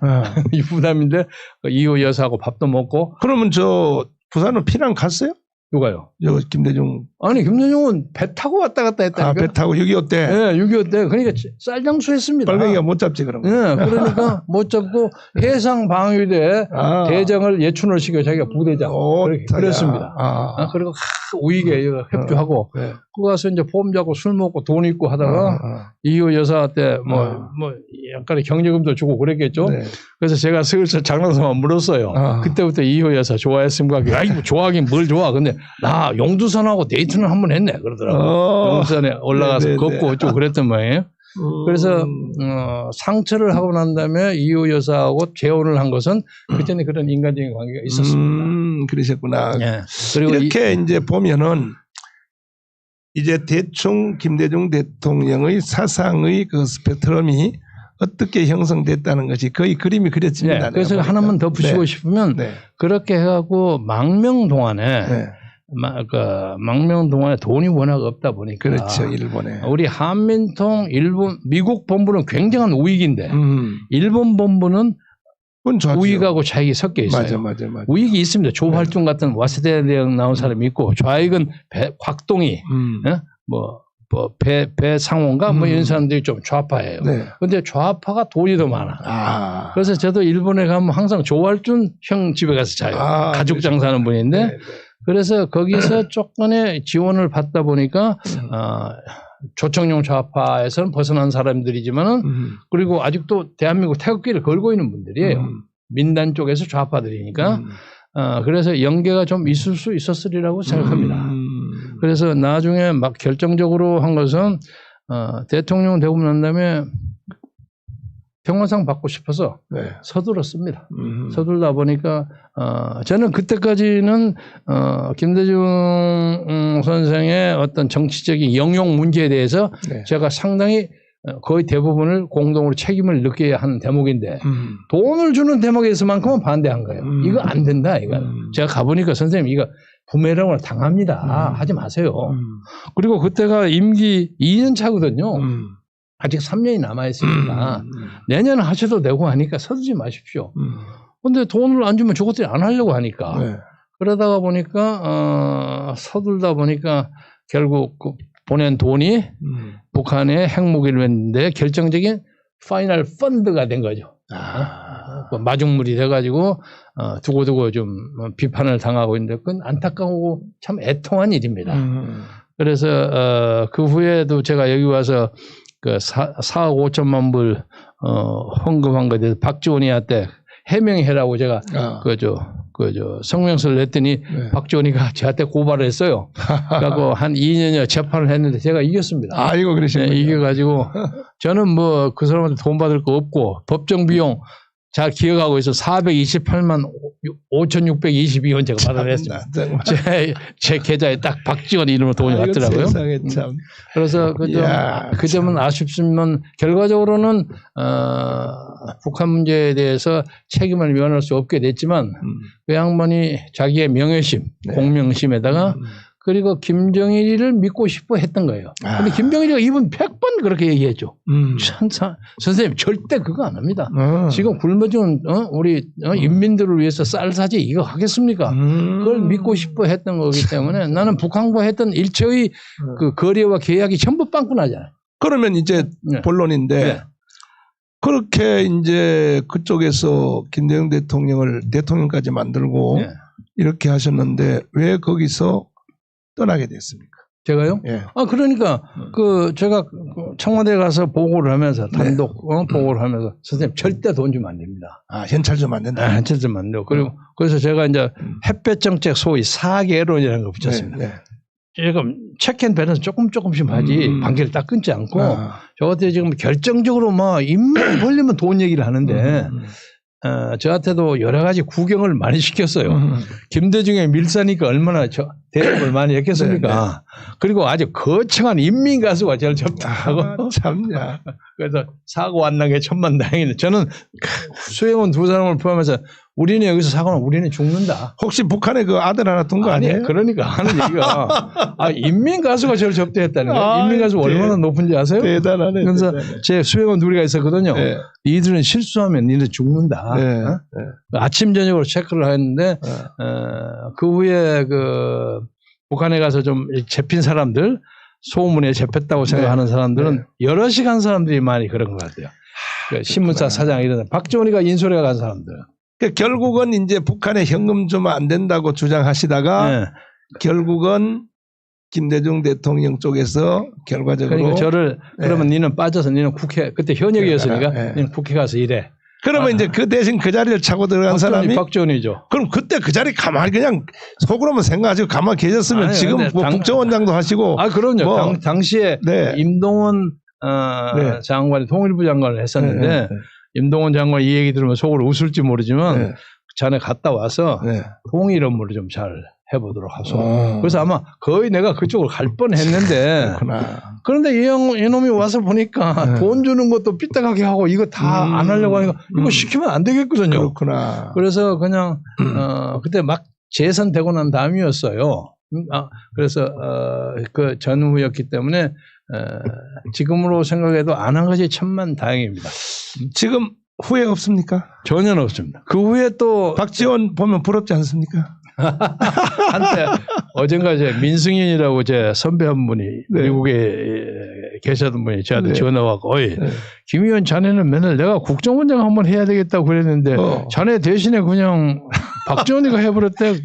유부남인데 이희호 여사하고 밥도 먹고. 그러면 저 부산은 피난 갔어요? 누가요? 김대중. 아니, 김대중은 배 타고 왔다 갔다 했다니까. 배 타고 6.25 때? 네, 6.25 때. 그러니까 쌀장수 했습니다. 빨갱이가 못 잡지, 그럼. 네, 그러니까 못 잡고 해상방위대 대장을 예춘을 시켜 자기가 부대장. 그랬습니다. 그리고 우익에 협조하고. 그거 가서 이제 폼 잡고 술 먹고 돈 있고 하다가 이호 여사한테 약간의 경제금도 주고 그랬겠죠. 네. 그래서 제가 슬슬 장난삼아 물었어요. 그때부터 이호 여사 좋아했습니까? 아이고, 좋아하긴 뭘 좋아. 근데 나 용두산하고 데이트는 한 번 했네. 그러더라고요. 용두산에 올라가서 걷고 어쩌고 그랬던 모양이에요. 그래서 상처를 하고 난 다음에 이호 여사하고 재혼을 한 것은 그때는 그런 인간적인 관계가 있었습니다. 그러셨구나. 네. 그리고 이렇게 이제 보면은 이제 대충 김대중 대통령의 사상의 그 스펙트럼이 어떻게 형성됐다는 것이 거의 그림이 그렸습니다. 네, 그래서 하나만 더 붙이고 싶으면 그렇게 해갖고 망명 동안에 망명 동안에 돈이 워낙 없다 보니까 그렇죠. 일본에 우리 한민통 일본 미국 본부는 굉장한 우익인데 일본 본부는 우익하고 좌익이 섞여 있어요. 맞아. 우익이 있습니다. 조활중 같은 와세대 대학 나온 사람이 있고 좌익은 곽동희, 배상원가 이런 사람들이 좀 좌파예요. 그런데 좌파가 돈이 더 많아. 그래서 저도 일본에 가면 항상 조활준 형 집에 가서 자요. 가죽 장사하는 분인데 그래서 거기서 조금의 지원을 받다 보니까 조청룡 좌파에서는 벗어난 사람들이지만은 그리고 아직도 대한민국 태극기를 걸고 있는 분들이에요. 민단 쪽에서 좌파들이니까 그래서 연계가 좀 있을 수 있었으리라고 생각합니다. 그래서 나중에 막 결정적으로 한 것은 대통령 되고 난 다음에 평화상 받고 싶어서 서둘렀습니다. 서둘다 보니까 저는 그때까지는 김대중 선생의 어떤 정치적인 영용 문제에 대해서 제가 상당히 거의 대부분을 공동으로 책임을 느껴야 하는 대목인데 돈을 주는 대목에서만큼은 반대한 거예요. 이거 안 된다. 이거 제가 가보니까 선생님 이거 부메랑을 당합니다. 하지 마세요. 그리고 그때가 임기 2년 차거든요. 아직 3년이 남아있으니까 내년에 하셔도 되고 하니까 서두지 마십시오. 근데 돈을 안 주면 저것들이 안 하려고 하니까 그러다가 보니까 서둘다 보니까 결국 그 보낸 돈이 북한에 핵무기를 했는데 결정적인 파이널 펀드가 된 거죠. 마중물이 돼가지고 두고두고 좀 비판을 당하고 있는데 그건 안타까우고 참 애통한 일입니다. 그래서 그 후에도 제가 여기 와서 그 4억 5천만 불 헌금한 것에 대해서 박지원이한테 해명해라고 제가 성명서를 냈더니 박지원이가 저한테 고발을 했어요. 그래서 한 2년여 재판을 했는데 제가 이겼습니다. 이거 그러시군요. 이겨가지고 저는 뭐 그 사람한테 돈 받을 거 없고 법정 비용 잘 기억하고 있어 428만 5,622원 제가 받아냈습니다. 제 계좌에 딱 박지원 이름으로 돈이 왔더라고요. 참. 그래서 그 점은 아쉽지만 결과적으로는 북한 문제에 대해서 책임을 면할 수 없게 됐지만 그 양반이 자기의 명예심, 공명심에다가 그리고 김정일을 믿고 싶어 했던 거예요. 근데 김정일이가 이분 100번 그렇게 얘기했죠. 선생님 절대 그거 안 합니다. 지금 굶어 죽은 우리 인민들을 위해서 쌀 사지 이거 하겠습니까? 그걸 믿고 싶어 했던 거기 때문에 나는 북한과 했던 일체의 그 거래와 계약이 전부 빵꾸나잖아요. 그러면 이제 본론인데 그렇게 이제 그쪽에서 김대중 대통령을 대통령까지 만들고 이렇게 하셨는데 왜 거기서 떠나게 됐습니까? 제가요? 그러니까 제가 청와대 가서 보고를 하면서 단독 보고를 하면서 선생님 절대 돈 주면 안 됩니다. 현찰 주면 안 된다. 현찰 주면 안 돼요. 그리고 그래서 제가 이제 햇볕 정책 소위 4개론이라는 걸 붙였습니다. 지금 체크앤밸런스 조금씩 하지 관계를 딱 끊지 않고 저한테 지금 결정적으로 막 입만 벌리면 돈 얘기를 하는데 저한테도 여러 가지 구경을 많이 시켰어요. 김대중의 밀사니까 얼마나 대접을 많이 했겠습니까? 그리고 아주 거창한 인민 가수가 저를 접촉하고 참냐. 그래서 사고 안 나게 천만다행이네. 저는 수행원 두 사람을 포함해서 우리는 여기서 사고 나면 우리는 죽는다. 혹시 북한에 그 아들 하나 둔 거 아니에요? 그러니까 하는 얘기가 인민 가수가 저를 접대했다는 거예요. 인민 가수가 얼마나 높은지 아세요? 대단하네. 그래서 대단해. 제 수행원 둘이가 있었거든요. 네. 니들은 실수하면 니들 죽는다. 네. 어? 아침 저녁으로 체크를 했는데 그 후에 그 북한에 가서 좀 잡힌 사람들 소문에 잡혔다고 생각하는 사람들은 여러 시간 사람들이 많이 그런 것 같아요. 그 신문사 사장 이런 박지원이가 인솔해 간 사람들. 결국은 이제 북한에 현금 주면 안 된다고 주장하시다가 결국은 김대중 대통령 쪽에서 결과적으로 그러니까 저를 그러면 니는 빠져서 니는 국회 그때 현역이었으니까 니는 국회 가서 일해. 그러면 이제 그 대신 그 자리를 차고 들어간 사람이 박지원이죠. 그럼 그때 그 자리 가만히 그냥 속으로만 생각하시고 가만히 계셨으면 아니, 지금 뭐 국정원장도 하시고 그럼요. 뭐 당시에 임동원 장관이 통일부 장관을 했었는데 임동원 장관 이 얘기 들으면 속으로 웃을지 모르지만 자네 갔다 와서 통일 업무를 좀 잘 해보도록 하소. 그래서 아마 거의 내가 그쪽으로 갈 뻔했는데 그런데 이놈이 와서 보니까 돈 주는 것도 삐딱하게 하고 이거 다 안 하려고 하니까 이거 시키면 안 되겠거든요. 그렇구나. 그래서 그냥 그때 막 재선되고 난 다음이었어요. 그래서 그 전후였기 때문에 지금으로 생각해도 안 한 것이 천만다행입니다. 지금 후회 없습니까? 전혀 없습니다. 그 후에 또 박지원 보면 부럽지 않습니까? 한때 어젠가 제 민승현이라고 제 선배 한 분이 미국에 계셨던 분이 저한테 전화 와서 어이 김 의원 자네는 맨날 내가 국정원장 한번 해야 되겠다고 그랬는데 자네 대신에 그냥 박지원이가 해버렸대.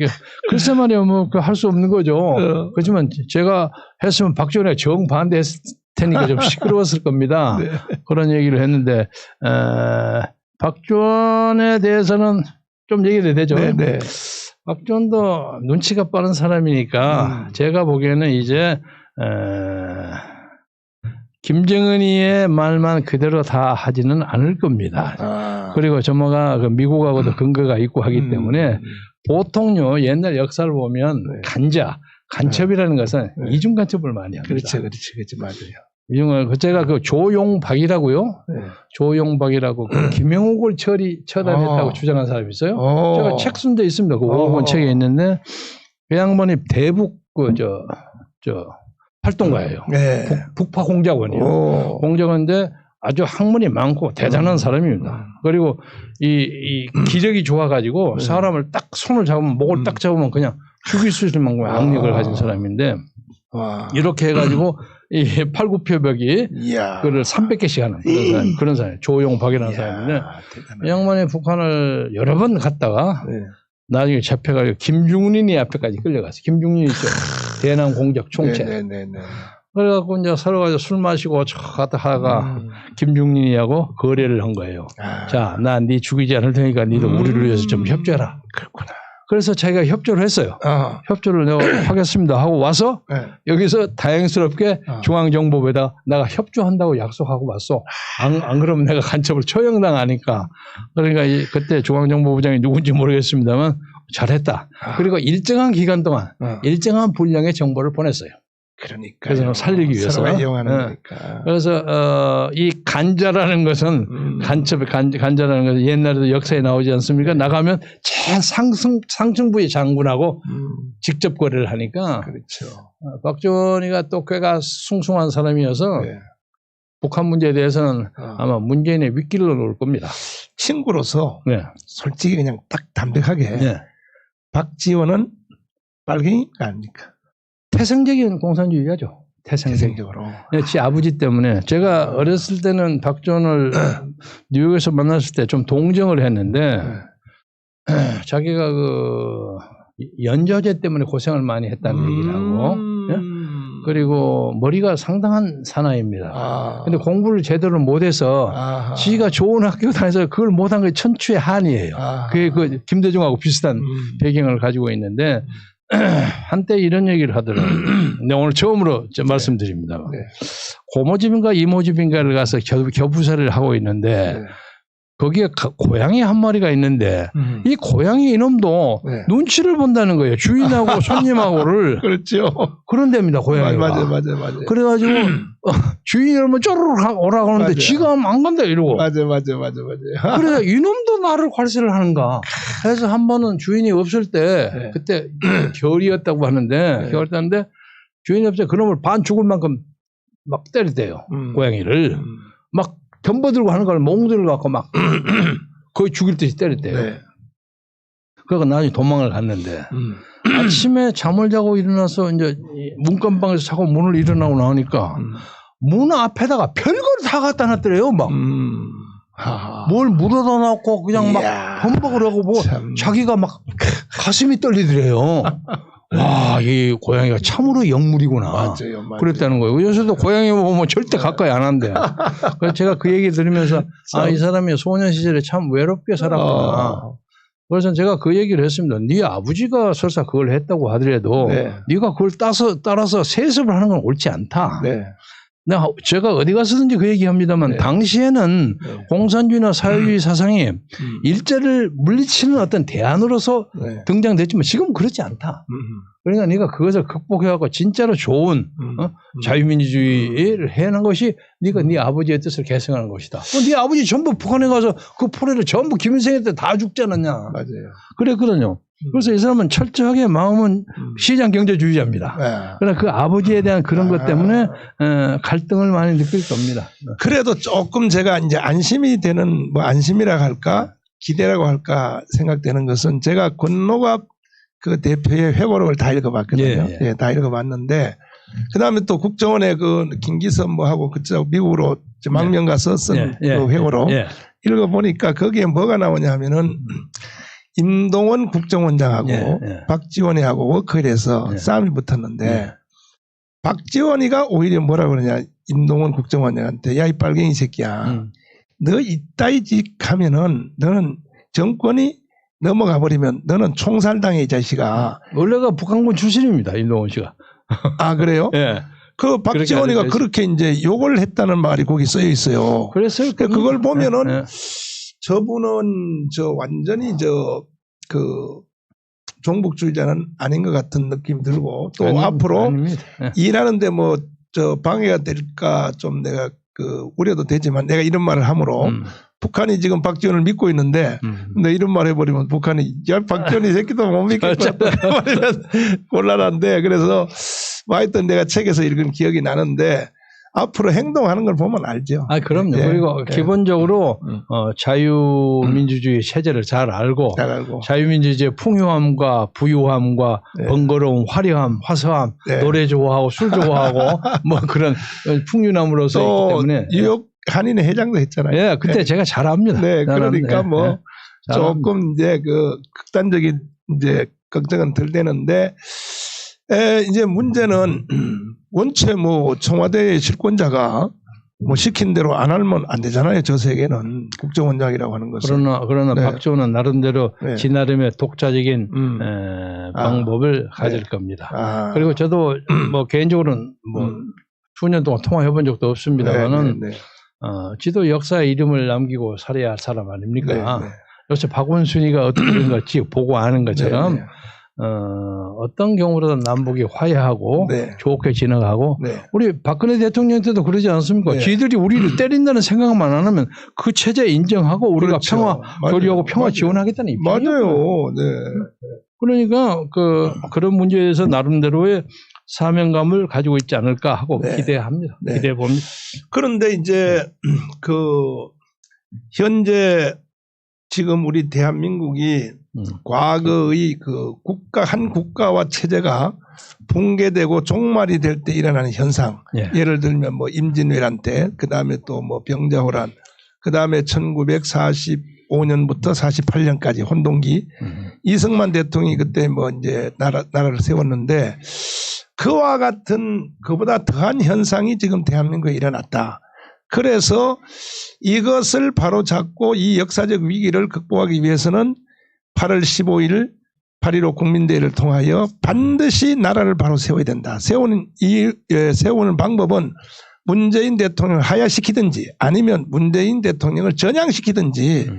글쎄 말이야 뭐 할 수 없는 거죠. 그렇지만 제가 했으면 박지원이가 정반대했을 테니까 좀 시끄러웠을 겁니다. 그런 얘기를 했는데 박지원에 대해서는 좀 얘기를 되죠. 박지원도 눈치가 빠른 사람이니까 제가 보기에는 이제 김정은이의 말만 그대로 다 하지는 않을 겁니다. 그리고 저모가 그 미국하고도 근거가 있고 하기 때문에 보통요 옛날 역사를 보면 간첩이라는 것은 이중간첩을 많이 합니다. 그렇지 맞아요. 제가 그 조용박이라고요. 조용박이라고 그 김영옥을 처단했다고 주장한 사람이 있어요. 제가 책 쓴 데 있습니다. 그 5권 원 책에 있는데 그 양반이 대북 활동가예요. 북파 공작원이에요. 공작원인데 아주 학문이 많고 대단한 사람입니다. 그리고 이 기력이 좋아가지고 사람을 딱 손을 잡으면 목을 딱 잡으면 그냥 죽일 수 있을 만큼의 악력을 가진 사람인데 이렇게 해가지고 이 팔굽혀벽이 그를 300개씩 하는 그런 사람, 조용박이라는 사람인데 이 양반이 북한을 여러 번 갔다가 나중에 잡혀가지고 김중린이 앞에까지 끌려갔어요. 김중린이 있죠. 대남 공작 총체. 그래갖고 이제 서로 가서 술 마시고 갔다 하다가 김중린이하고 거래를 한 거예요. 자, 나 네 죽이지 않을 테니까 니도 우리를 위해서 좀 협조해라. 그렇구나. 그래서 자기가 협조를 했어요. 협조를 내가 하겠습니다 하고 와서 여기서 다행스럽게 중앙정보부에다 내가 협조한다고 약속하고 왔어. 안 그러면 내가 간첩을 처형당하니까. 그러니까 그때 중앙정보부장이 누군지 모르겠습니다만 잘했다. 그리고 일정한 기간 동안 일정한 분량의 정보를 보냈어요. 그래서 살리기 위해서. 그래서 이 간자라는 것은 간자라는 것은 옛날에도 역사에 나오지 않습니까? 나가면 제일 상층부의 장군하고 직접 거래를 하니까. 박지원이가 또 꽤가 숭숭한 사람이어서 북한 문제에 대해서는 아마 문재인의 윗길로 놓을 겁니다. 친구로서 솔직히 그냥 딱 담백하게 박지원은 빨갱이가 아닙니까? 태생적인 공산주의자죠. 태생적으로. 제 아버지 때문에 제가 어렸을 때는 박지원을 뉴욕에서 만났을 때 좀 동정을 했는데 자기가 그 연좌제 때문에 고생을 많이 했다는 얘기를 하고 그리고 머리가 상당한 사나이입니다. 근데 공부를 제대로 못해서 지가 좋은 학교 다녀서 그걸 못한 게 천추의 한이에요. 그게 그 김대중하고 비슷한 배경을 가지고 있는데 한때 이런 얘기를 하더라고요. 근데 오늘 처음으로 말씀드립니다. 고모집인가 이모집인가를 가서 겨부사를 하고 있는데 거기에 고양이 한 마리가 있는데 이 고양이 이놈도 눈치를 본다는 거예요. 주인하고 손님하고를. 그렇죠. 그런 데입니다. 고양이가. 맞아요. 그래가지고 주인이 이러면 쪼르륵 오라고 하는데 지가 안 간다 이러고. 맞아요. 그래서 이놈도 나를 관세를 하는가. 그래서 한 번은 주인이 없을 때 그때 겨울이었다고 하는데 겨울 때인데 주인이 없을 때 그놈을 반 죽을 만큼 막 때렸대요. 고양이를. 막 덤벼들고 하는 걸 몽들을 갖고 막 거의 죽일 듯이 때렸대요. 그러니까 나중에 도망을 갔는데 아침에 잠을 자고 일어나서 이제 문간방에서 자고 문을 일어나고 나오니까 문 앞에다가 별걸 다 갖다 놨더래요. 막 뭘 물어다 놨고 그냥 막 범벅을 하고 뭐 자기가 막 가슴이 떨리더래요. 와, 이 고양이가 참으로 영물이구나. 맞아요. 그랬다는 거예요. 요새도 고양이 보면 절대 가까이 안 한대. 그래서 제가 그 얘기 들으면서 아, 이 사람이 소년 시절에 참 외롭게 살았구나. 그래서 제가 그 얘기를 했습니다. 네 아버지가 설사 그걸 했다고 하더라도 네가 그걸 따라서 세습을 하는 건 옳지 않다. 제가 어디 가서든지 그 얘기합니다만 당시에는 공산주의나 사회주의 사상이 일제를 물리치는 어떤 대안으로서 등장됐지만 지금은 그렇지 않다. 그러니까 네가 그것을 극복해갖고 진짜로 좋은 자유민주주의를 해내는 것이 네가 네 아버지의 뜻을 계승하는 것이다. 네 아버지 전부 북한에 가서 그 포로를 전부 김일성한테 때 다 죽지 않았냐. 맞아요. 그랬거든요. 그래서 이 사람은 철저하게 마음은 시장 경제주의자입니다. 그러나 그 아버지에 대한 그런 것 때문에 갈등을 많이 느낄 겁니다. 그래도 조금 제가 이제 안심이 되는 뭐 안심이라고 할까 기대라고 할까 생각되는 것은 제가 권노갑 그 대표의 회고록을 다 읽어봤거든요. 다 읽어봤는데 그 다음에 또 국정원의 그 김기선 뭐하고 그쪽 미국으로 망명 가서 쓴 그 회고록 읽어보니까 거기에 뭐가 나오냐 하면은 임동원 국정원장하고 박지원이하고 워크힐에서 싸움이 붙었는데 박지원이가 오히려 뭐라 그러냐 임동원 국정원장한테 야 이 빨갱이 새끼야 너 이따위 짓 하면은 너는 정권이 넘어가 버리면 너는 총살당해 이 자식아. 원래가 북한군 출신입니다. 임동원 씨가. 아 그래요? 그 박지원이가 그렇게 이제 욕을 했다는 말이 거기 써여 있어요. 그랬어요. 그걸 보면은 저분은 완전히 그 종북주의자는 아닌 것 같은 느낌이 들고 또 앞으로 일하는데 뭐 방해가 될까 좀 내가 그 우려도 되지만 내가 이런 말을 함으로 북한이 지금 박지원을 믿고 있는데 근데 이런 말 해버리면 북한이 야 박지원이 새끼도 못 믿겠다 곤란한데 그래서 하여튼 내가 책에서 읽은 기억이 나는데 앞으로 행동하는 걸 보면 알죠. 아, 그럼요. 그리고 기본적으로 자유민주주의 체제를 잘 알고 자유민주주의의 풍요함과 부유함과 번거로움, 화려함, 화사함, 노래 좋아하고 술 좋아하고 뭐 그런 풍요남으로서 있기 때문에 뉴욕 한인회 회장도 했잖아요. 그때 제가 잘 압니다. 그러니까 뭐 조금 이제 그 극단적인 이제 걱정은 덜 되는데 이제 문제는 원체 뭐 청와대의 실권자가 뭐 시킨 대로 안 하면 안 되잖아요. 저 세계는 국정원장이라고 하는 것은. 그러나 박지원은 나름대로 지 나름의 독자적인 방법을 가질 겁니다. 그리고 저도 뭐 개인적으로는 뭐 수년 동안 통화해 본 적도 없습니다만은 지도 역사의 이름을 남기고 살아야 할 사람 아닙니까? 요새 박원순이가 어떻게 된가 보고 아는 것처럼 어떤 경우로든 남북이 화해하고 좋게 지나가고 우리 박근혜 대통령 때도 그러지 않습니까? 지들이 우리를 때린다는 생각만 안 하면 그 체제 인정하고 우리가 평화 교류하고 평화 지원하겠다는 입장이에요. 맞아요. 그러니까 그런 문제에 대해서 나름대로의 사명감을 가지고 있지 않을까 하고 기대합니다. 기대해 봅니다. 그런데 이제 현재 지금 우리 대한민국이 과거의 그 한 국가와 체제가 붕괴되고 종말이 될 때 일어나는 현상. 예를 들면 뭐 임진왜란 때, 그 다음에 또 뭐 병자호란, 그 다음에 1945년부터 48년까지 혼동기 이승만 대통령이 그때 뭐 이제 나라를 세웠는데 그와 같은 그보다 더한 현상이 지금 대한민국에 일어났다. 그래서 이것을 바로잡고 이 역사적 위기를 극복하기 위해서는 8월 15일 8.15 국민대회를 통하여 반드시 나라를 바로 세워야 된다. 세우는 방법은 문재인 대통령을 하야시키든지 아니면 문재인 대통령을 전향시키든지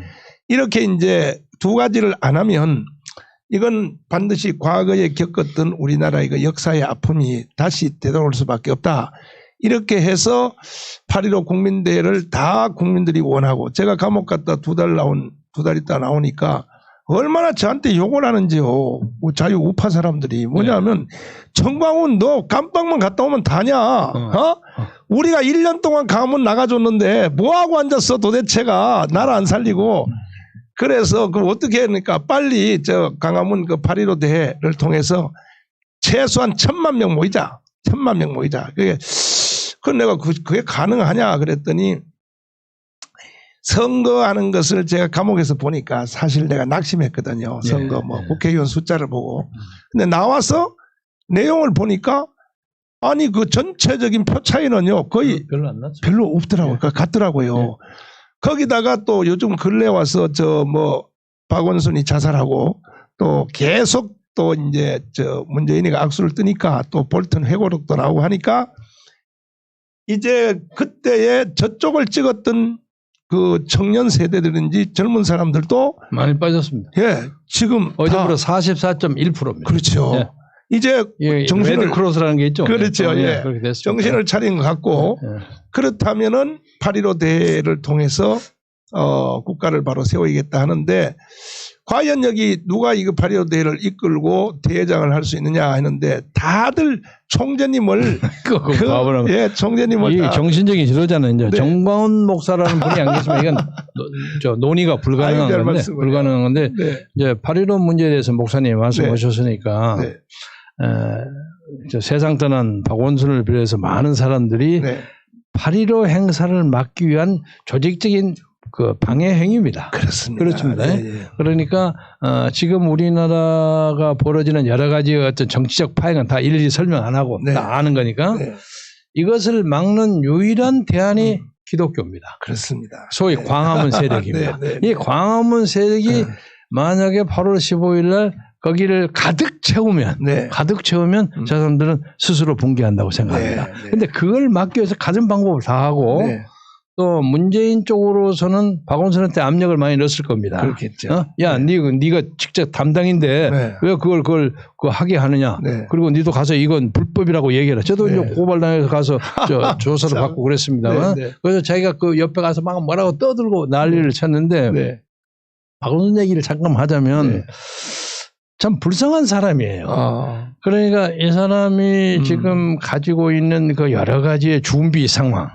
이렇게 이제 두 가지를 안 하면 이건 반드시 과거에 겪었던 우리나라의 그 역사의 아픔이 다시 되돌아올 수밖에 없다. 이렇게 해서 8.15 국민대회를 다 국민들이 원하고 제가 감옥 갔다 두 달 있다 나오니까 얼마나 저한테 욕을 하는지요. 자유 우파 사람들이 뭐냐면 정광훈 너 깜빵만 갔다 오면 다냐. 우리가 1년 동안 강화문 나가줬는데 뭐하고 앉았어 도대체가 나라 안 살리고. 그래서 그 어떻게 하니까 빨리 저 강화문 그 8.15 대회를 통해서 최소한 1,000만 명 모이자. 1,000만 명 모이자. 그건 내가 그게 가능하냐 그랬더니 선거하는 것을 제가 감옥에서 보니까 사실 내가 낙심했거든요. 선거 뭐 국회의원 숫자를 보고. 근데 나와서 내용을 보니까 아니 그 전체적인 표 차이는요 거의 별로 안 났죠. 별로 없더라고요. 같더라고요. 거기다가 또 요즘 근래 와서 저 뭐 박원순이 자살하고 또 계속 또 이제 저 문재인이가 악수를 뜨니까 또 볼턴 회고록도 나오고 하니까 이제 그때에 저쪽을 찍었던 그 청년 세대들인지 젊은 사람들도 많이 빠졌습니다. 예, 지금 어제보다 44.1%입니다. 그렇죠. 예. 이제 정신을 레드크로스라는 게 있죠. 그렇죠. 예. 그렇게 됐습니다. 정신을 차린 것 같고 그렇다면은 8.15 대회를 통해서 국가를 바로 세워야겠다 하는데 과연 여기 누가 이거 8.15 대회를 이끌고 대회장을 할 수 있느냐 하는데 다들 총재님을 총재님을 이 정신적인 지도자는 이제 네. 정광훈 목사라는 분이 안 계시면 이건 저 논의가 불가능한 건데 네. 이제 8.15 문제에 대해서 목사님 말씀하셨으니까 네. 세상 떠난 박원순을 비롯해서 많은 사람들이 8.15 행사를 막기 위한 조직적인 그 방해 행위입니다. 그렇습니다. 그렇습니다. 네. 그러니까 지금 우리나라가 벌어지는 여러 가지 어떤 정치적 파행은 다 일일이 설명 안 하고 다 아는 거니까 이것을 막는 유일한 대안이 기독교입니다. 그렇습니다. 소위 광화문 세력입니다. 이 광화문 세력이 만약에 8월 15일 날 거기를 가득 채우면 저 사람들은 스스로 붕괴한다고 생각합니다. 그런데 그걸 막기 위해서 가진 방법을 다 하고 또 문재인 쪽으로서는 박원순한테 압력을 많이 넣었을 겁니다. 그렇겠죠. 야, 네가 직접 담당인데 왜 그걸 하게 하느냐. 그리고 니도 가서 이건 불법이라고 얘기해라. 저도 이제 고발당해서 가서 조사를 받고 그랬습니다만 그래서 자기가 그 옆에 가서 막 뭐라고 떠들고 난리를 쳤는데 박원순 얘기를 잠깐 하자면 참 불쌍한 사람이에요. 그러니까 이 사람이 지금 가지고 있는 그 여러 가지의 준비 상황.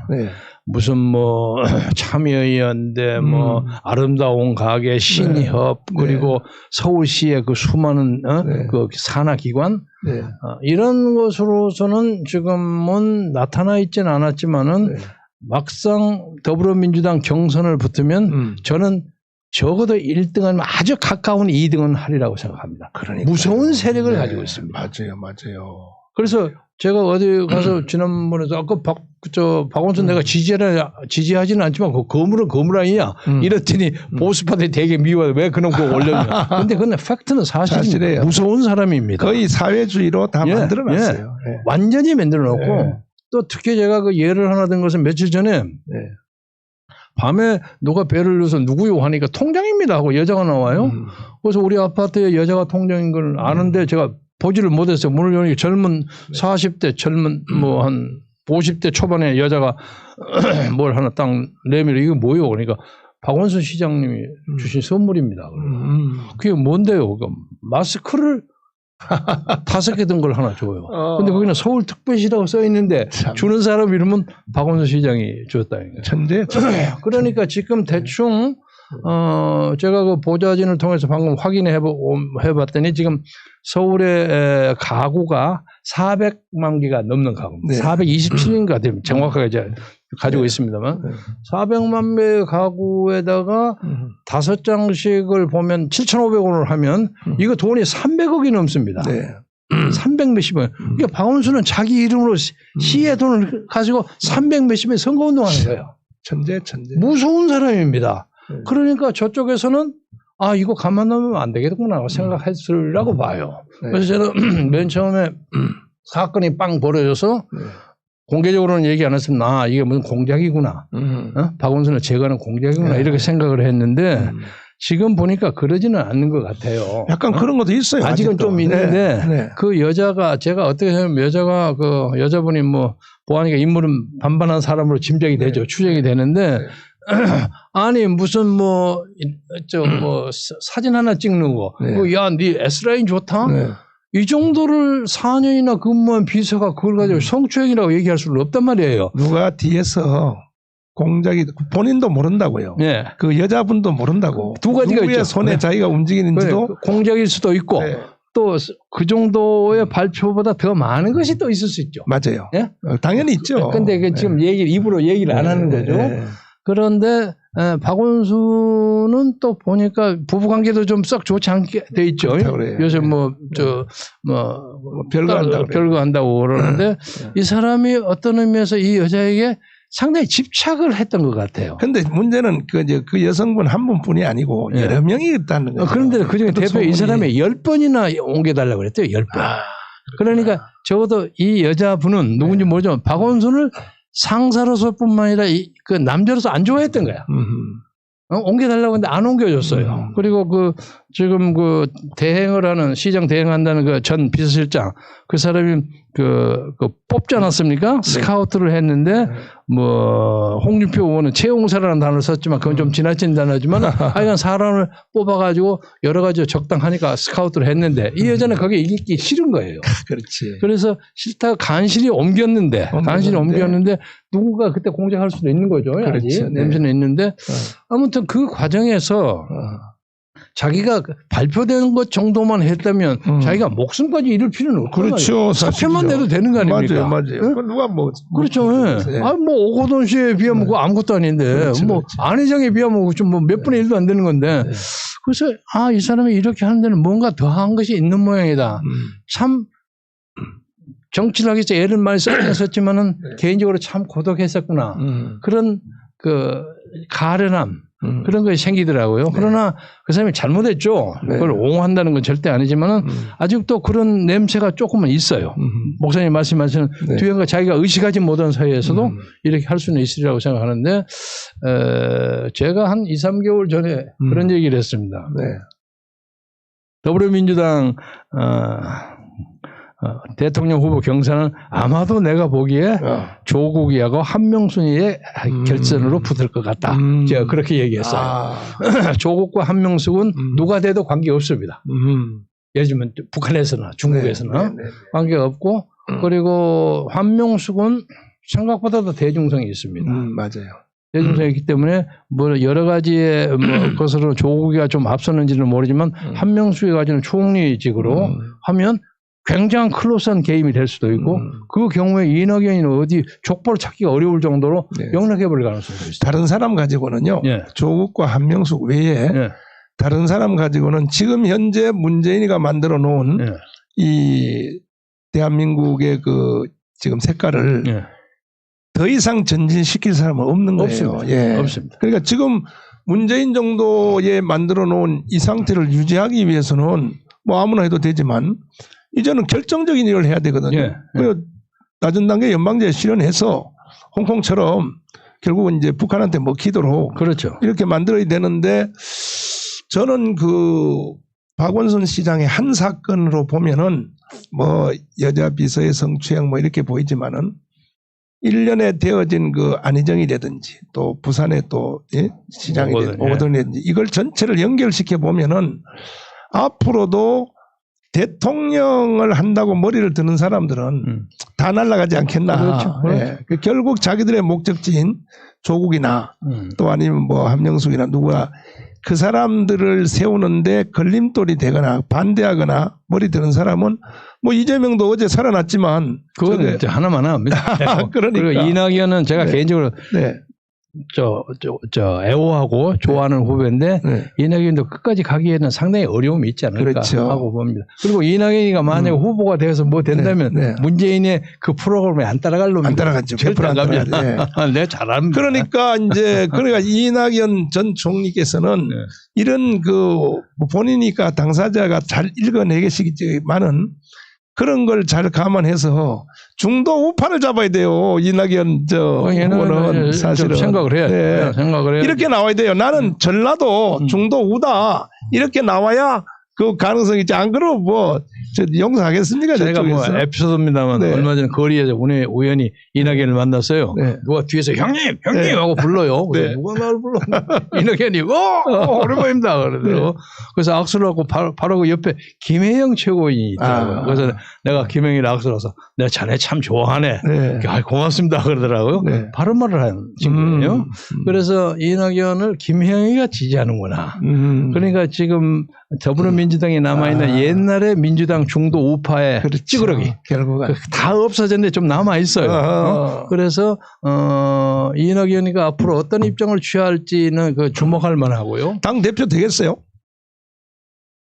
무슨 뭐 참여연대 뭐 아름다운 가게 신협 그리고 서울시의 그 수많은 그 산하기관 이런 것으로서는 지금은 나타나 있지는 않았지만은 막상 더불어민주당 경선을 붙으면 저는 적어도 1등은 아주 가까운 2등은 하리라고 생각합니다. 그러니까요. 무서운 세력을 가지고 있습니다. 맞아요. 그래서 제가 어디 가서 지난번에도 아까 박원순 내가 지지하지는 않지만 그 거물 아니냐 이랬더니 보수파들이 되게 미워요. 왜 그놈 그거 올렸냐. 근데 그건 팩트는 사실이에요. 무서운 사람입니다. 거의 사회주의로 다 만들어놨어요. 완전히 만들어놓고 또 특히 제가 그 예를 하나 든 것은 며칠 전에 밤에 누가 배를 넣어서 누구요 하니까 통장입니다 하고 여자가 나와요. 그래서 우리 아파트에 여자가 통장인 걸 아는데 제가 보지를 못했어요. 문을 여니까 젊은 40대 젊은 뭐 한 50대 초반에 여자가 뭘 하나 딱 내밀어 이거 뭐요? 그러니까 박원순 시장님이 주신 선물입니다. 그게 뭔데요? 마스크를 5개 든 걸 하나 줘요. 근데 거기는 서울특별시라고 써 있는데 주는 사람 이름은 박원순 시장이 줬다. 천재. 그러니까 지금 대충 제가 그 보좌진을 통해서 방금 확인해 봤더니 지금 서울의 가구가 400만 개가 넘는 가구입니다. 427인가 되면 정확하게 이제 가지고 있습니다만 400만 개 가구에다가 5장씩을 보면 7,500원을 하면 이거 돈이 300억이 넘습니다. 300 몇십원. 그러니까 박원순은 자기 이름으로 시의 돈을 가지고 300 몇십원 선거운동하는 거예요. 천재. 무서운 사람입니다. 그러니까 저쪽에서는 아, 이거 가만 놔두면 안 되겠구나 생각했으라고 봐요. 그래서 저는 맨 처음에 사건이 빵 벌어져서 공개적으로는 얘기 안 했으면 이게 무슨 공작이구나. 박원순을 제거하는 공작이구나 이렇게 생각을 했는데 지금 보니까 그러지는 않는 것 같아요. 약간 그런 것도 있어요. 아직은 좀 있는데 그 여자가 제가 어떻게 하면 여자가 그 여자분이 뭐 보아하니까 인물은 반반한 사람으로 짐작이 되죠. 추정이 되는데 아니 무슨 뭐 사진 하나 찍는 거 야, 네 S라인 좋다? 이 정도를 4년이나 근무한 비서가 그걸 가지고 성추행이라고 얘기할 수는 없단 말이에요. 누가 뒤에서 공작이 본인도 모른다고요. 그 여자분도 모른다고. 두 가지가 누구의 있죠. 손에 자기가 움직이는지도 공작일 수도 있고 또 그 정도의 발표보다 더 많은 것이 또 있을 수 있죠. 맞아요. 당연히 있죠. 근데 지금 입으로 얘기를 안 하는 거죠. 그런데 박원순은 또 보니까 부부관계도 좀 썩 좋지 않게 돼 있죠. 요새 별거 한다고 그러는데 이 사람이 어떤 의미에서 이 여자에게 상당히 집착을 했던 것 같아요. 그런데 문제는 그 여성분 한 분뿐이 아니고 여러 명이 있다는 거예요. 그런데 그중에 대표 이 사람이 10번이나 옮겨달라고 그랬대요. 10번. 그러니까 적어도 이 여자분은 누군지 모르지만 박원순을 상사로서뿐만 아니라 그 남자로서 안 좋아했던 거야. 옮겨달라고 했는데 안 옮겨줬어요. 그리고 지금 대행을 하는 시장 대행한다는 그 전 비서실장 그 사람이 뽑지 않았습니까? 스카우트를 했는데 뭐 홍준표 의원은 채용사라는 단어를 썼지만 그건 좀 지나친 단어지만 하여간 사람을 뽑아가지고 여러 가지 적당하니까 스카우트를 했는데 이 여자는 거기에 있기 싫은 거예요. 그렇지. 그래서 싫다가 간신히 옮겼는데 누군가 그때 공작할 수도 있는 거죠. 아직 냄새는 있는데 아무튼 그 과정에서 자기가 발표되는 것 정도만 했다면 자기가 목숨까지 잃을 필요는 없고 그렇죠. 사표만 내도 되는 거 아닙니까? 맞아요. 누가 그렇죠. 뭐 오거돈 씨에 비하면 그거 아무것도 아닌데 그렇지. 안희정에 비하면 좀 몇 분의 1도 안 되는 건데 그래서 이 사람이 이렇게 하는 데는 뭔가 더한 것이 있는 모양이다. 참 정치를 하기 위해서 애를 많이 썼지만은 개인적으로 참 고독했었구나. 그런 가련함 그런 것이 생기더라고요. 그러나 그 사람이 잘못했죠. 그걸 옹호한다는 건 절대 아니지만은 아직도 그런 냄새가 조금은 있어요. 목사님 말씀하시는 뒤에 자기가 의식하지 못한 사이에서도 이렇게 할 수는 있으리라고 생각하는데 제가 한 2, 3개월 전에 그런 얘기를 했습니다. 더불어민주당 대통령 후보 경선은 아마도 내가 보기에 조국이하고 한명숙의 결선으로 붙을 것 같다. 제가 그렇게 얘기했어요. 조국과 한명숙은 누가 돼도 관계없습니다. 예를 들면 북한에서나 중국에서나 관계없고 그리고 한명숙은 생각보다도 대중성이 있습니다. 맞아요. 대중성이 있기 때문에 뭐 여러 가지의 것으로 조국이가 좀 앞서는지는 모르지만 한명숙이 가지는 총리직으로 하면 굉장한 클로스한 게임이 될 수도 있고 그 경우에 이낙연이는 어디 족보를 찾기가 어려울 정도로 영락해버릴 가능성도 있어요. 다른 사람 가지고는요. 조국과 한명숙 외에 다른 사람 가지고는 지금 현재 문재인이가 만들어 놓은 이 대한민국의 지금 색깔을 더 이상 전진시킬 사람은 없는 거예요. 없습니다. 그러니까 지금 문재인 정도에 만들어 놓은 이 상태를 유지하기 위해서는 뭐 아무나 해도 되지만 이제는 결정적인 일을 해야 되거든요. 그리고 낮은 단계 연방제 실현해서 홍콩처럼 결국은 이제 북한한테 먹히도록 이렇게 만들어야 되는데 저는 박원순 시장의 한 사건으로 보면은 뭐 여자 비서의 성추행 뭐 이렇게 보이지만은 1년에 되어진 안희정이라든지 또 부산의 또 시장이 오거돈이라든지 이걸 전체를 연결시켜 보면은 앞으로도 대통령을 한다고 머리를 드는 사람들은 다 날아가지 않겠나. 결국 자기들의 목적지인 조국이나 또 아니면 뭐 한명숙이나 누가 그 사람들을 세우는데 걸림돌이 되거나 반대하거나 머리 드는 사람은 뭐 이재명도 어제 살아났지만 그건 하나만 합니다. 그러니까. 그리고 이낙연은 제가 개인적으로 애호하고 좋아하는 후배인데 네. 이낙연도 끝까지 가기에는 상당히 어려움이 있지 않을까 그렇죠. 하고 봅니다. 그리고 이낙연이가 만약에 후보가 돼서 뭐 된다면 네. 문재인의 그 프로그램에 안 따라갈 놈이 안 따라갔죠. 절대 안 갑니다. 네. 내가 잘합니다. 그러니까 이낙연 전 총리께서는 네. 이런 본인이니까 당사자가 잘 읽어내겠지만은 그런 걸 잘 감안해서 중도 우파를 잡아야 돼요. 이낙연 후보는 사실은 생각을 해야 돼요. 네. 생각을 해야 이렇게 나와야 돼요. 나는 전라도 중도 우다 이렇게 나와야 그 가능성이 있지. 안 그러면 용서하겠습니까? 제가 에피소드입니다만 네. 얼마 전에 거리에서 우연히 이낙연을 만났어요. 네. 누가 뒤에서 형님 하고 불러요. 그래서 네. 누가 나를 불러? 이낙연이 오랜만입니다. 그러더라고. 네. 그래서 악수를 하고 바로 그 옆에 김혜영 최고위원이 있더라고요. 그래서 내가 김혜영이를 악수를 해서 내가 자네 참 좋아하네. 네. 고맙습니다. 그러더라고요. 네. 바른 말을 하는 친구예요. 그래서 이낙연을 김혜영이가 지지하는구나. 그러니까 지금 더불어민주당에 남아있는 옛날에 민주당 중도 우파의 그렇죠. 찌그러기 결국은 다 없어졌는데 좀 남아있어요. 그래서 이낙연이가 앞으로 어떤 입장을 취할지는 주목할 만하고요. 당 대표 되겠어요?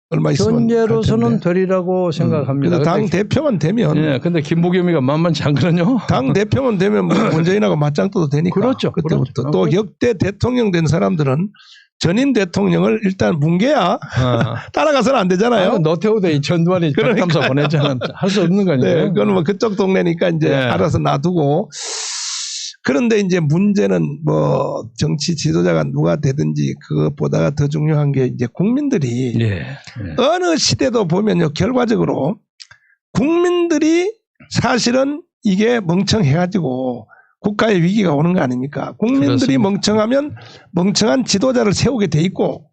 얼마 있으면 현재로서는 되리라고 생각합니다. 당 대표만 되면. 네, 근데 김부겸이가 만만치 않거든요. 당 대표만 되면 문재인하고 맞짱 떠도 되니까. 그렇죠. 그때부터 그렇죠. 또 역대 대통령 된 사람들은 전임 대통령을 일단 뭉개야 따라가서는 안 되잖아요. 노태우 대 전두환이 박탐사 보냈잖아. 할 수 없는 거니까. 네, 그건 그쪽 동네니까 이제 알아서 놔두고. 그런데 이제 문제는 정치 지도자가 누가 되든지 그것보다가 더 중요한 게 이제 국민들이 어느 시대도 보면요, 결과적으로 국민들이 사실은 이게 멍청해가지고 국가의 위기가 오는 거 아닙니까? 국민들이 그렇습니다. 멍청하면 멍청한 지도자를 세우게 돼 있고,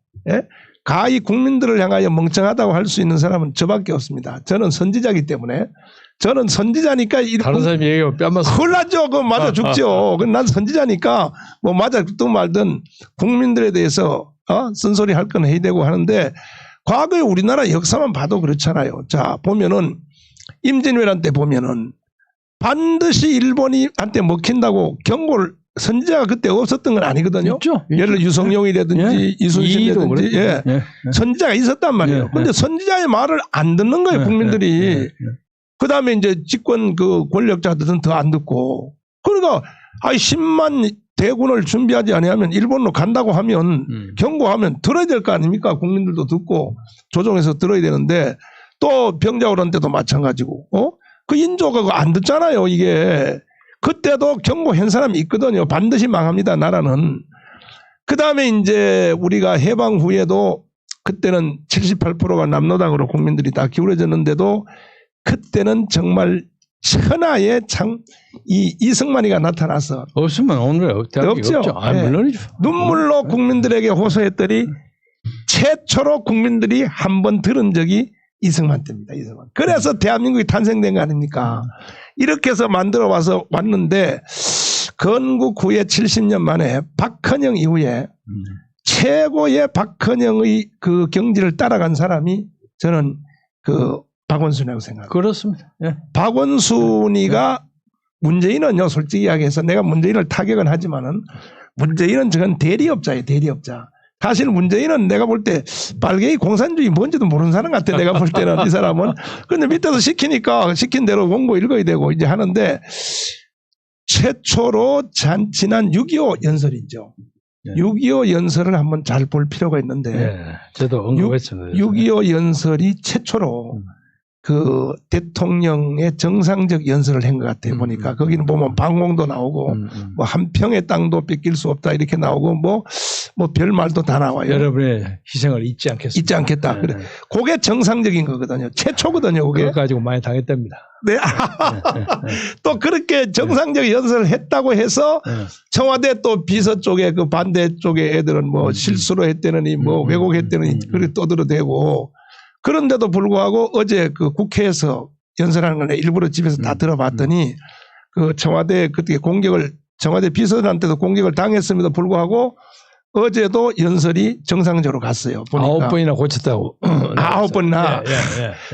가히 국민들을 향하여 멍청하다고 할 수 있는 사람은 저밖에 없습니다. 저는 선지자이기 때문에. 저는 선지자니까 다른 사람이 얘기하면 뺨 맞아. 혼나죠. 그거 맞아 죽죠. 난 선지자니까 맞아 죽든 말든 국민들에 대해서 쓴소리 할 건 해야 되고 하는데, 과거에 우리나라 역사만 봐도 그렇잖아요. 자, 보면은 임진왜란 때 보면은 반드시 일본이 한테 먹힌다고 경고를 선지자가 그때 없었던 건 아니거든요. 있죠. 예를 들어 유성룡이라든지 이순신이라든지 선지자가 있었단 말이에요. 그런데 선지자의 말을 안 듣는 거예요, 국민들이. 그다음에 이제 집권 권력자들은 더 안 듣고. 그러니까 10만 대군을 준비하지 아니하면 일본으로 간다고 하면 경고하면 들어야 될 거 아닙니까? 국민들도 듣고 조정해서 들어야 되는데, 또 병자호란 때도 마찬가지고. 그 인조가 안 듣잖아요, 이게. 그때도 경고한 사람이 있거든요. 반드시 망합니다, 나라는. 그 다음에 이제 우리가 해방 후에도 그때는 78%가 남노당으로 국민들이 다 기울어졌는데도 그때는 정말 천하의 이승만이가 나타나서. 없으면 오늘 없죠. 물론이죠. 눈물로 국민들에게 호소했더니 최초로 국민들이 한 번 들은 적이 이승만 때입니다. 이승만. 그래서 대한민국이 탄생된 거 아닙니까? 이렇게 해서 만들어 왔는데, 건국 후에 70년 만에 박헌영 이후에 최고의 박헌영의 그 경지를 따라간 사람이 저는 박원순이라고 생각합니다. 그렇습니다. 박원순이가 문재인은요, 솔직히 이야기해서 내가 문재인을 타격은 하지만은 문재인은 저건 대리업자예요, 대리업자. 사실 문재인은 내가 볼 때 빨갱이 공산주의 뭔지도 모르는 사람 같아, 내가 볼 때는 이 사람은. 그런데 밑에서 시키니까 시킨 대로 공부 읽어야 되고 이제 하는데, 최초로 지난 6.25 연설이죠. 6.25 연설을 한번 잘 볼 필요가 있는데, 저도 언급했습니다. 6.25 연설이 최초로 대통령의 정상적 연설을 한 것 같아요. 보니까 거기는 보면 방공도 나오고 한 평의 땅도 뺏길 수 없다 이렇게 나오고 별 말도 다 나와요. 여러분의 희생을 잊지 않겠습니다. 잊지 않겠다. 그래. 그게 정상적인 거거든요. 최초거든요. 그게. 그거 가지고 많이 당했답니다. 네. 또 그렇게 정상적 연설을 했다고 해서 청와대 또 비서 쪽에 반대 쪽에 애들은 실수로 했다느니 왜곡했다느니 그렇게 떠들어대고, 그런데도 불구하고 어제 국회에서 연설하는 걸 일부러 집에서 다 들어봤더니 청와대 그때 청와대 비서들한테도 공격을 당했음에도 불구하고 어제도 연설이 정상적으로 갔어요. 보니까. 9번이나 고쳤다고. 9번이나.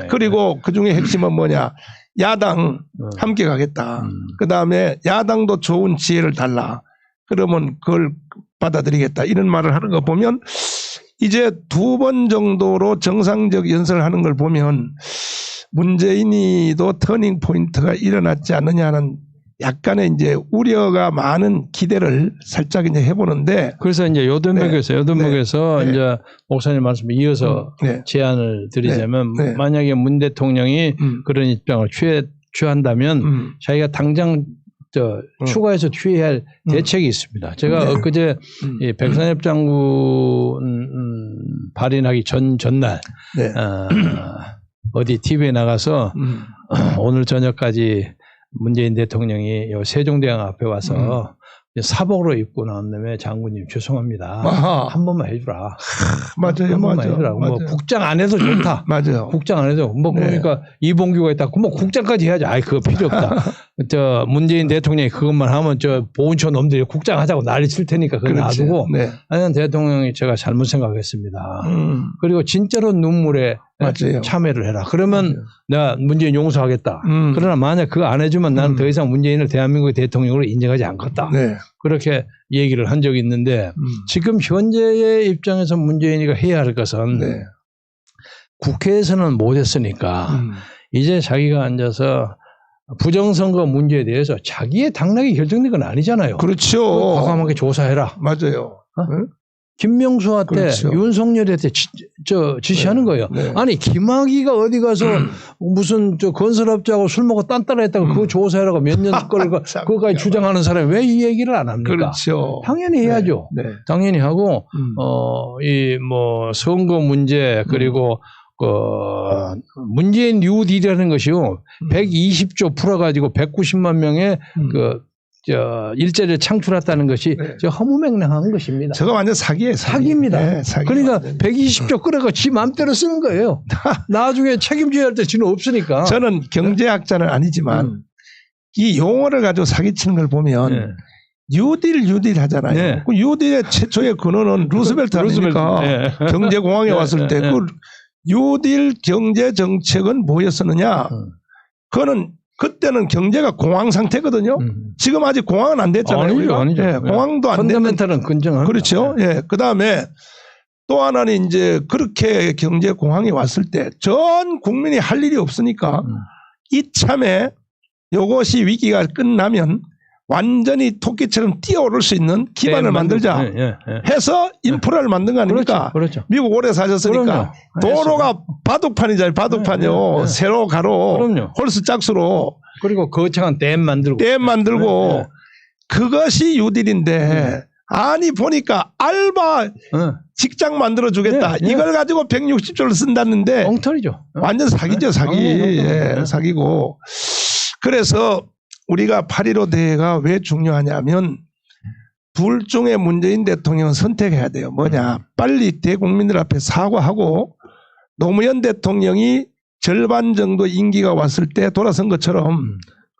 그리고 그중에 핵심은 뭐냐. 야당 함께 가겠다. 그다음에 야당도 좋은 지혜를 달라. 그러면 그걸 받아들이겠다 이런 말을 하는 거 보면 이제 2번 정도로 정상적 연설을 하는 걸 보면 문재인이도 터닝 포인트가 일어났지 않느냐는 약간의 이제 우려가 많은 기대를 살짝 이제 해보는데 그래서 이제 요 대목에서 네. 이제 목사님 말씀에 이어서 네. 제안을 드리자면 네. 만약에 문 대통령이 그런 입장을 취한다면 자기가 당장 추가해서 취해야 할 대책이 있습니다. 제가 네. 엊그제 이 백선엽 장군 발인하기 전날 네. 어디 TV에 나가서 오늘 저녁까지 문재인 대통령이 요 세종대왕 앞에 와서 사복으로 입고 나온 다음에 장군님 죄송합니다. 아하. 한 번만 해주라. 맞아요. 한 번만 해주라. 뭐 국장 안 해도 좋다. 맞아요. 국장 안 해도 뭐 그러니까 이봉규가 있다. 뭐 국장까지 해야지. 아이 그거 필요 없다. 저 문재인 대통령이 그것만 하면 저 보훈처 놈들이 국장 하자고 난리 칠 테니까 그거 놔두고. 네. 아니 대통령이 제가 잘못 생각했습니다. 그리고 진짜로 눈물에 맞아요. 참여를 해라. 그러면 내가 문재인 용서하겠다. 그러나 만약 그거 안 해주면 나는 더 이상 문재인을 대한민국의 대통령으로 인정하지 않겠다. 네. 그렇게 얘기를 한 적이 있는데 지금 현재의 입장에서 문재인이가 해야 할 것은 네. 국회에서는 못했으니까 이제 자기가 앉아서 부정선거 문제에 대해서 자기의 당락이 결정된 건 아니잖아요. 그렇죠. 과감하게 조사해라. 맞아요. 응? 김명수한테 그렇죠. 윤석열한테 지시하는 거예요. 네. 아니 김학의가 어디 가서 무슨 저 건설업자하고 술 먹고 딴따라했다고 그거 조사해라고 몇 년 걸 그거까지 주장하는 사람이 왜 이 얘기를 안 합니까? 그렇죠. 당연히 해야죠. 네. 당연히 하고 이 뭐 선거 문제 그리고 문재인 뉴딜이라는 것이요 120조 풀어가지고 190만 명의 일자리를 창출했다는 것이 허무맹랑한 것입니다. 저거 완전 사기예요. 사기입니다. 네, 사기. 그러니까 120조 끌어가 지 마음대로 쓰는 거예요. 나중에 책임져야 할 때 지는 없으니까. 저는 경제학자는 아니지만 이 용어를 가지고 사기치는 걸 보면 뉴딜 하잖아요. 네. 그 뉴딜의 최초의 근원은 루스벨트 아닙니까? 경제공황에 왔을 때 그 뉴딜 경제 정책은 뭐였었느냐? 그거는 그때는 경제가 공황 상태거든요. 지금 아직 공황은 안 됐잖아요. 아니죠. 예, 공황도 안 됐는. 펀더멘탈은 긍정합니다. 그렇죠. 예. 그 다음에 또 하나는 이제 그렇게 경제 공황이 왔을 때 전 국민이 할 일이 없으니까 이참에 이것이 위기가 끝나면 완전히 토끼처럼 뛰어오를 수 있는 기반을 만들자 해서 인프라를 만든 거 아닙니까? 그렇죠. 미국 오래 사셨으니까 도로가 바둑판이잖아요. 바둑판이요. 세로 가로 홀수 짝수로. 그리고 거창한 댐 만들고 그것이 뉴딜인데 아니 보니까 알바 직장 만들어주겠다. 이걸 가지고 160조를 쓴다는데 엉터리죠. 완전 사기죠. 사기. 예, 사기고. 그래서 우리가 8.15 대회가 왜 중요하냐면 둘 중에 문재인 대통령은 선택해야 돼요. 뭐냐. 빨리 대국민들 앞에 사과하고 노무현 대통령이 절반 정도 임기가 왔을 때 돌아선 것처럼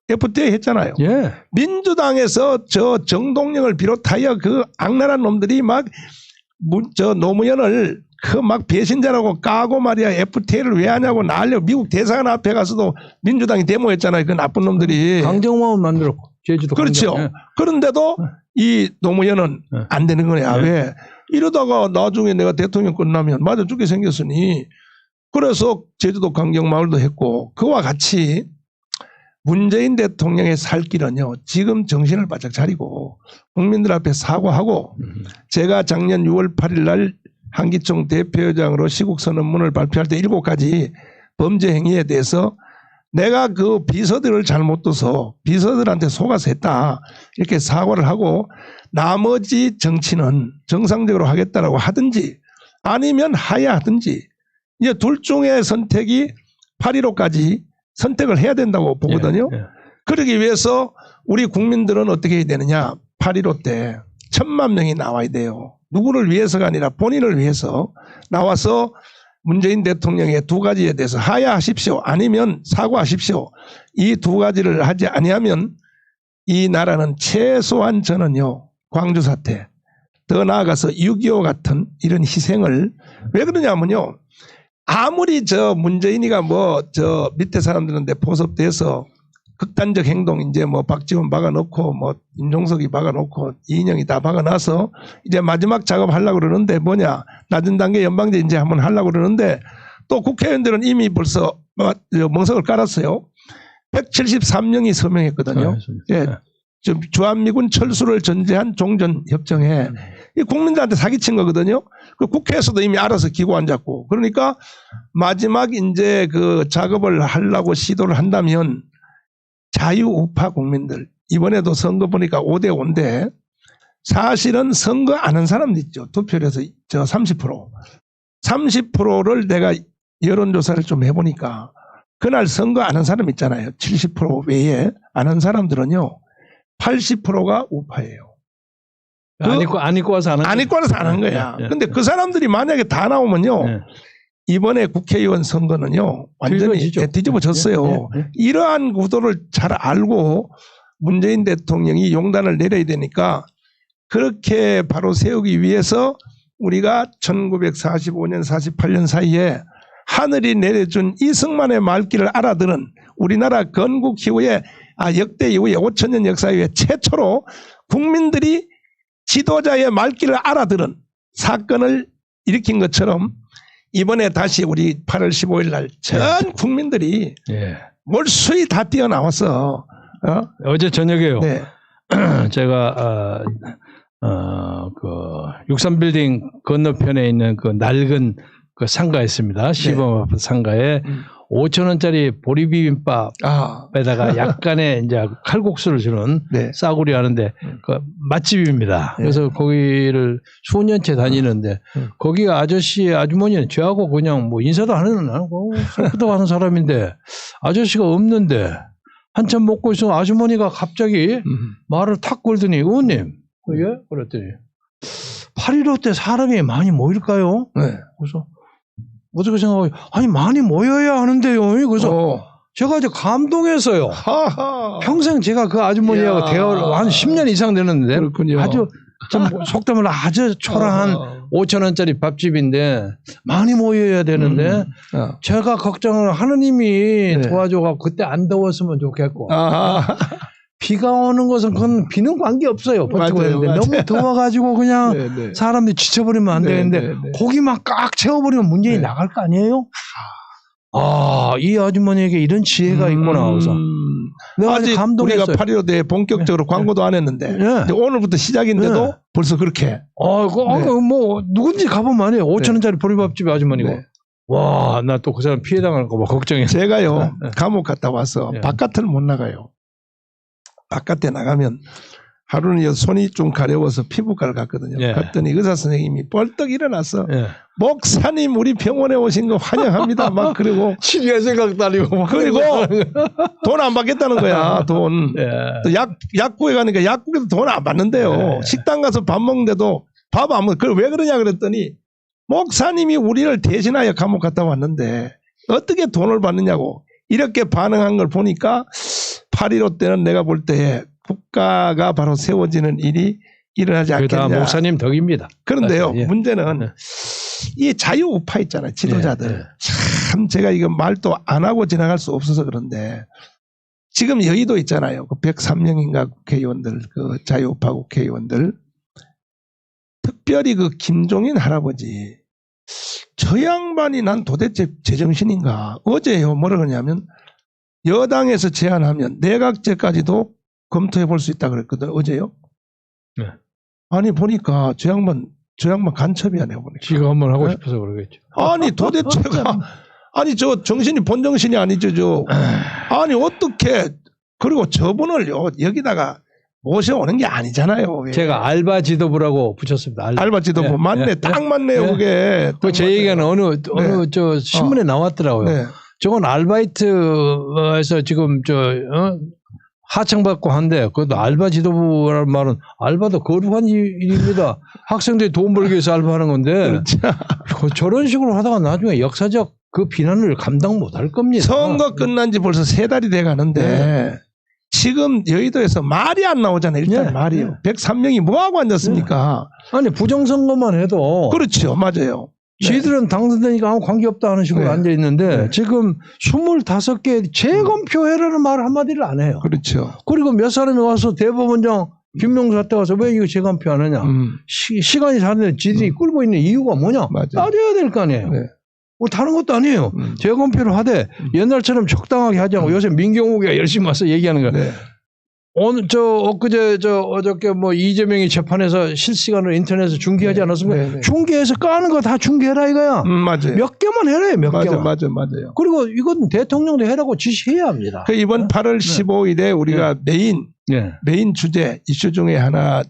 FTA 했잖아요. 예. 민주당에서 저 정동영을 비롯하여 그 악랄한 놈들이 막 저 노무현을 그 막 배신자라고 까고 말이야 FTA를 왜 하냐고 난리고 미국 대사관 앞에 가서도 민주당이 데모했잖아요. 그 나쁜 놈들이. 강정마을 만들었고 제주도. 그렇죠. 강정. 그런데도 이 노무현은 안 되는 거냐. 왜? 이러다가 나중에 내가 대통령 끝나면 맞아 죽게 생겼으니 그래서 제주도 강정마을도 했고 그와 같이 문재인 대통령의 살 길은요. 지금 정신을 바짝 차리고 국민들 앞에 사과하고 제가 작년 6월 8일 날 한기총 대표회장으로 시국선언문을 발표할 때 7가지 범죄 행위에 대해서 내가 그 비서들을 잘못 둬서 비서들한테 속아서 했다. 이렇게 사과를 하고 나머지 정치는 정상적으로 하겠다라고 하든지 아니면 하야하든지 이제 둘 중에 선택이 8.15까지 선택을 해야 된다고 보거든요. 그러기 위해서 우리 국민들은 어떻게 해야 되느냐. 8.15 때 1,000만 명이 나와야 돼요. 누구를 위해서가 아니라 본인을 위해서 나와서 문재인 대통령의 2가지에 대해서 하야하십시오. 아니면 사과하십시오. 이 2가지를 하지 아니하면 이 나라는 최소한 저는요. 광주 사태 더 나아가서 6.25 같은 이런 희생을 왜 그러냐면요. 아무리 저 문재인이가 뭐 저 밑에 사람들한테 포섭돼서 극단적 행동 이제 뭐 박지원 박아놓고 뭐 임종석이 박아놓고 이인영이 다 박아놔서 이제 마지막 작업하려고 그러는데 뭐냐 낮은 단계 연방제 이제 한번 하려고 그러는데 또 국회의원들은 이미 벌써 멍석을 깔았어요. 173명이 서명했거든요. 예, 주한미군 철수를 전제한 종전협정에 이 국민들한테 사기친 거거든요. 그 국회에서도 이미 알아서 기고 앉았고 그러니까 마지막 이제 그 작업을 하려고 시도를 한다면 자유우파 국민들 이번에도 선거 보니까 5대5인데 사실은 선거 안 한 사람도 있죠. 투표를 해서 저 30%를 내가 여론조사를 좀 해보니까 그날 선거 안 한 사람 있잖아요. 70% 외에 안 한 사람들은요. 80%가 우파예요. 안 입고 와서 안 하는 거야. 근데 그 사람들이 만약에 다 나오면요. 이번에 국회의원 선거는요. 완전히 뒤집어졌어요. 이러한 구도를 잘 알고 문재인 대통령이 용단을 내려야 되니까 그렇게 바로 세우기 위해서 우리가 1945년 48년 사이에 하늘이 내려준 이승만의 말귀를 알아들은 우리나라 건국 이후에 역대 이후에 5천년 역사 이후에 최초로 국민들이 지도자의 말귀를 알아들은 사건을 일으킨 것처럼 이번에 다시 우리 8월 15일 날 전 국민들이 몰수히 다 뛰어나와서 어제 저녁에요. 네. 제가 그 63빌딩 건너편에 있는 그 낡은 그 상가 있습니다. 시범 상가에 5,000원짜리 보리비빔밥에다가 약간의 이제 칼국수를 주는 싸구려 하는데 그 맛집입니다. 그래서 거기를 수년째 다니는데 거기 아주머니는 저하고 그냥 뭐 인사도 안 하고 슬프다고 하는 사람인데 아저씨가 없는데 한참 먹고 있으면 아주머니가 갑자기 말을 탁 걸더니 의원님 그랬더니 8.15 때 사람이 많이 모일까요? 그래서 어떻게 생각해요? 아니 많이 모여야 하는데요. 그래서 제가 이제 감동했어요. 평생 제가 그 아주머니하고 대화를 한 10년 이상 되는데 아주 좀 속담을 아주 초라한 5,000원짜리 밥집인데 많이 모여야 되는데 제가 걱정을 하느님이 도와줘서 그때 안 더웠으면 좋겠고 비가 오는 것은 그건 비는 관계없어요. 너무 더워가지고 그냥 사람들이 지쳐버리면 안 되는데 고기만 꽉 채워버리면 문제이 나갈 거 아니에요? 이 아주머니에게 이런 지혜가 있구나. 그래서 내가 아직 감동했어요. 우리가 8.15대 본격적으로 광고도 안 했는데 오늘부터 시작인데도 벌써 그렇게. 뭐 누군지 가보면 안 해요. 5,000원짜리 보리밥집 아주머니고. 와, 나 또 그 사람 피해 당할까 봐 걱정해. 제가요 감옥 갔다 와서 바깥을 못 나가요. 바깥에 나가면 하루는 손이 좀 가려워서 피부과를 갔거든요. 갔더니 의사 선생님이 벌떡 일어나서 목사님 우리 병원에 오신 거 환영합니다. 막 그리고 치료할 생각도 아니고 그리고 돈 안 받겠다는 거야. 돈. 또 약국에 가니까 약국에도 돈 안 받는데요. 식당 가서 밥 먹는데도 밥 안 먹. 그걸 왜 그러냐 그랬더니 목사님이 우리를 대신하여 감옥 갔다 왔는데 어떻게 돈을 받느냐고 이렇게 반응한 걸 보니까 8.15 때는 내가 볼 때 국가가 바로 세워지는 일이 일어나지 않겠냐. 목사님 덕입니다. 그런데요. 문제는 이 자유우파 있잖아요. 지도자들. 참 제가 이거 말도 안 하고 지나갈 수 없어서 그런데 지금 여의도 있잖아요. 그 103명인가 국회의원들 그 자유우파 국회의원들 특별히 그 김종인 할아버지 저 양반이 난 도대체 제정신인가. 어제요 뭐라 그러냐면 여당에서 제안하면 내각제까지도 검토해 볼 수 있다 그랬거든. 어제요. 아니 보니까 저 양반 간첩이야 내가 보니까. 지가 한번 하고 싶어서 그러겠죠. 아니 도대체가 아니 저 정신이 본정신이 아니죠. 아니 어떻게 그리고 저분을요 여기다가 모셔오는 게 아니잖아요. 제가 알바 지도부라고 붙였습니다. 알바 지도부 맞네. 딱 맞네요. 그게. 제 얘기는 어느 저 신문에 나왔더라고요. 저건 아르바이트에서 지금 하청받고 한데 그것도 알바 지도부라는 말은 알바도 거룩한 일입니다. 학생들이 돈 벌기 위해서 알바하는 건데 저런 식으로 하다가 나중에 역사적 그 비난을 감당 못할 겁니다. 선거 끝난 지 벌써 3달이 돼 가는데 지금 여의도에서 말이 안 나오잖아요. 일단 말이요. 103명이 뭐하고 앉았습니까? 아니 부정선거만 해도 그렇죠. 맞아요. 지들은 당선되니까 아무 관계없다 하는 식으로 앉아있는데 지금 25개 재검표해라는 말 한마디를 안 해요. 그렇죠. 그리고 몇 사람이 와서 대법원장 김명수한테 와서 왜 이거 재검표 안 하냐. 시간이 다른데 지들이 끌고 있는 이유가 뭐냐. 따져야 될 거 아니에요. 뭐 다른 것도 아니에요. 재검표를 하되 옛날처럼 적당하게 하지 않고 요새 민경욱이가 열심히 와서 얘기하는 거예요. 오늘 어저께 뭐 이재명이 재판에서 실시간으로 인터넷에서 중계하지 않았습니까? 중계해서 까는 거 다 중계해라 이거야. 맞아요. 몇 개만 해라 몇 개만. 맞아요. 그리고 이건 대통령도 해라고 지시해야 합니다. 그 이번 8월 15일에 우리가 메인 주제 이슈 중에 하나가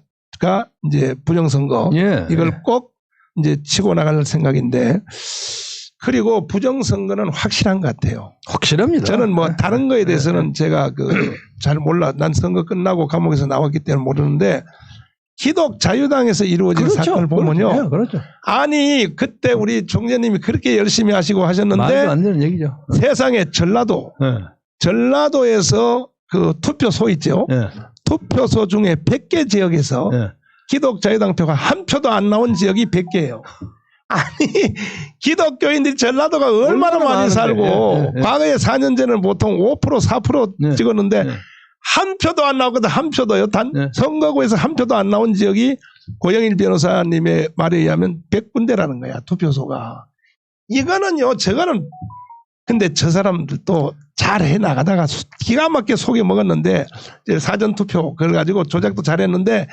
이제 부정선거 이걸 꼭 이제 치고 나갈 생각인데. 그리고 부정선거는 확실한 것 같아요. 확실합니다. 저는 뭐 다른 거에 대해서는 제가 잘 몰라. 난 선거 끝나고 감옥에서 나왔기 때문에 모르는데 기독 자유당에서 이루어진 사건을 보면요. 그렇죠. 아니 그때 우리 총재님이 그렇게 열심히 하시고 하셨는데 말도 안 되는 얘기죠. 세상에 전라도에서 그 투표소 있죠. 투표소 중에 100개 지역에서 기독 자유당 표가 한 표도 안 나온 지역이 100개예요. 아니 기독교인들이 전라도가 얼마나 많이 살고 과거에 4년 전에는 보통 5% 4% 찍었는데 한 표도 안 나오거든. 한 표도요. 선거구에서 한 표도 안 나온 지역이 고영일 변호사님의 말에 의하면 100군데라는 거야. 투표소가. 이거는요. 저거는 근데 저 사람들도 잘 해나가다가 기가 막히게 속여 먹었는데 사전투표 그걸 가지고 조작도 잘했는데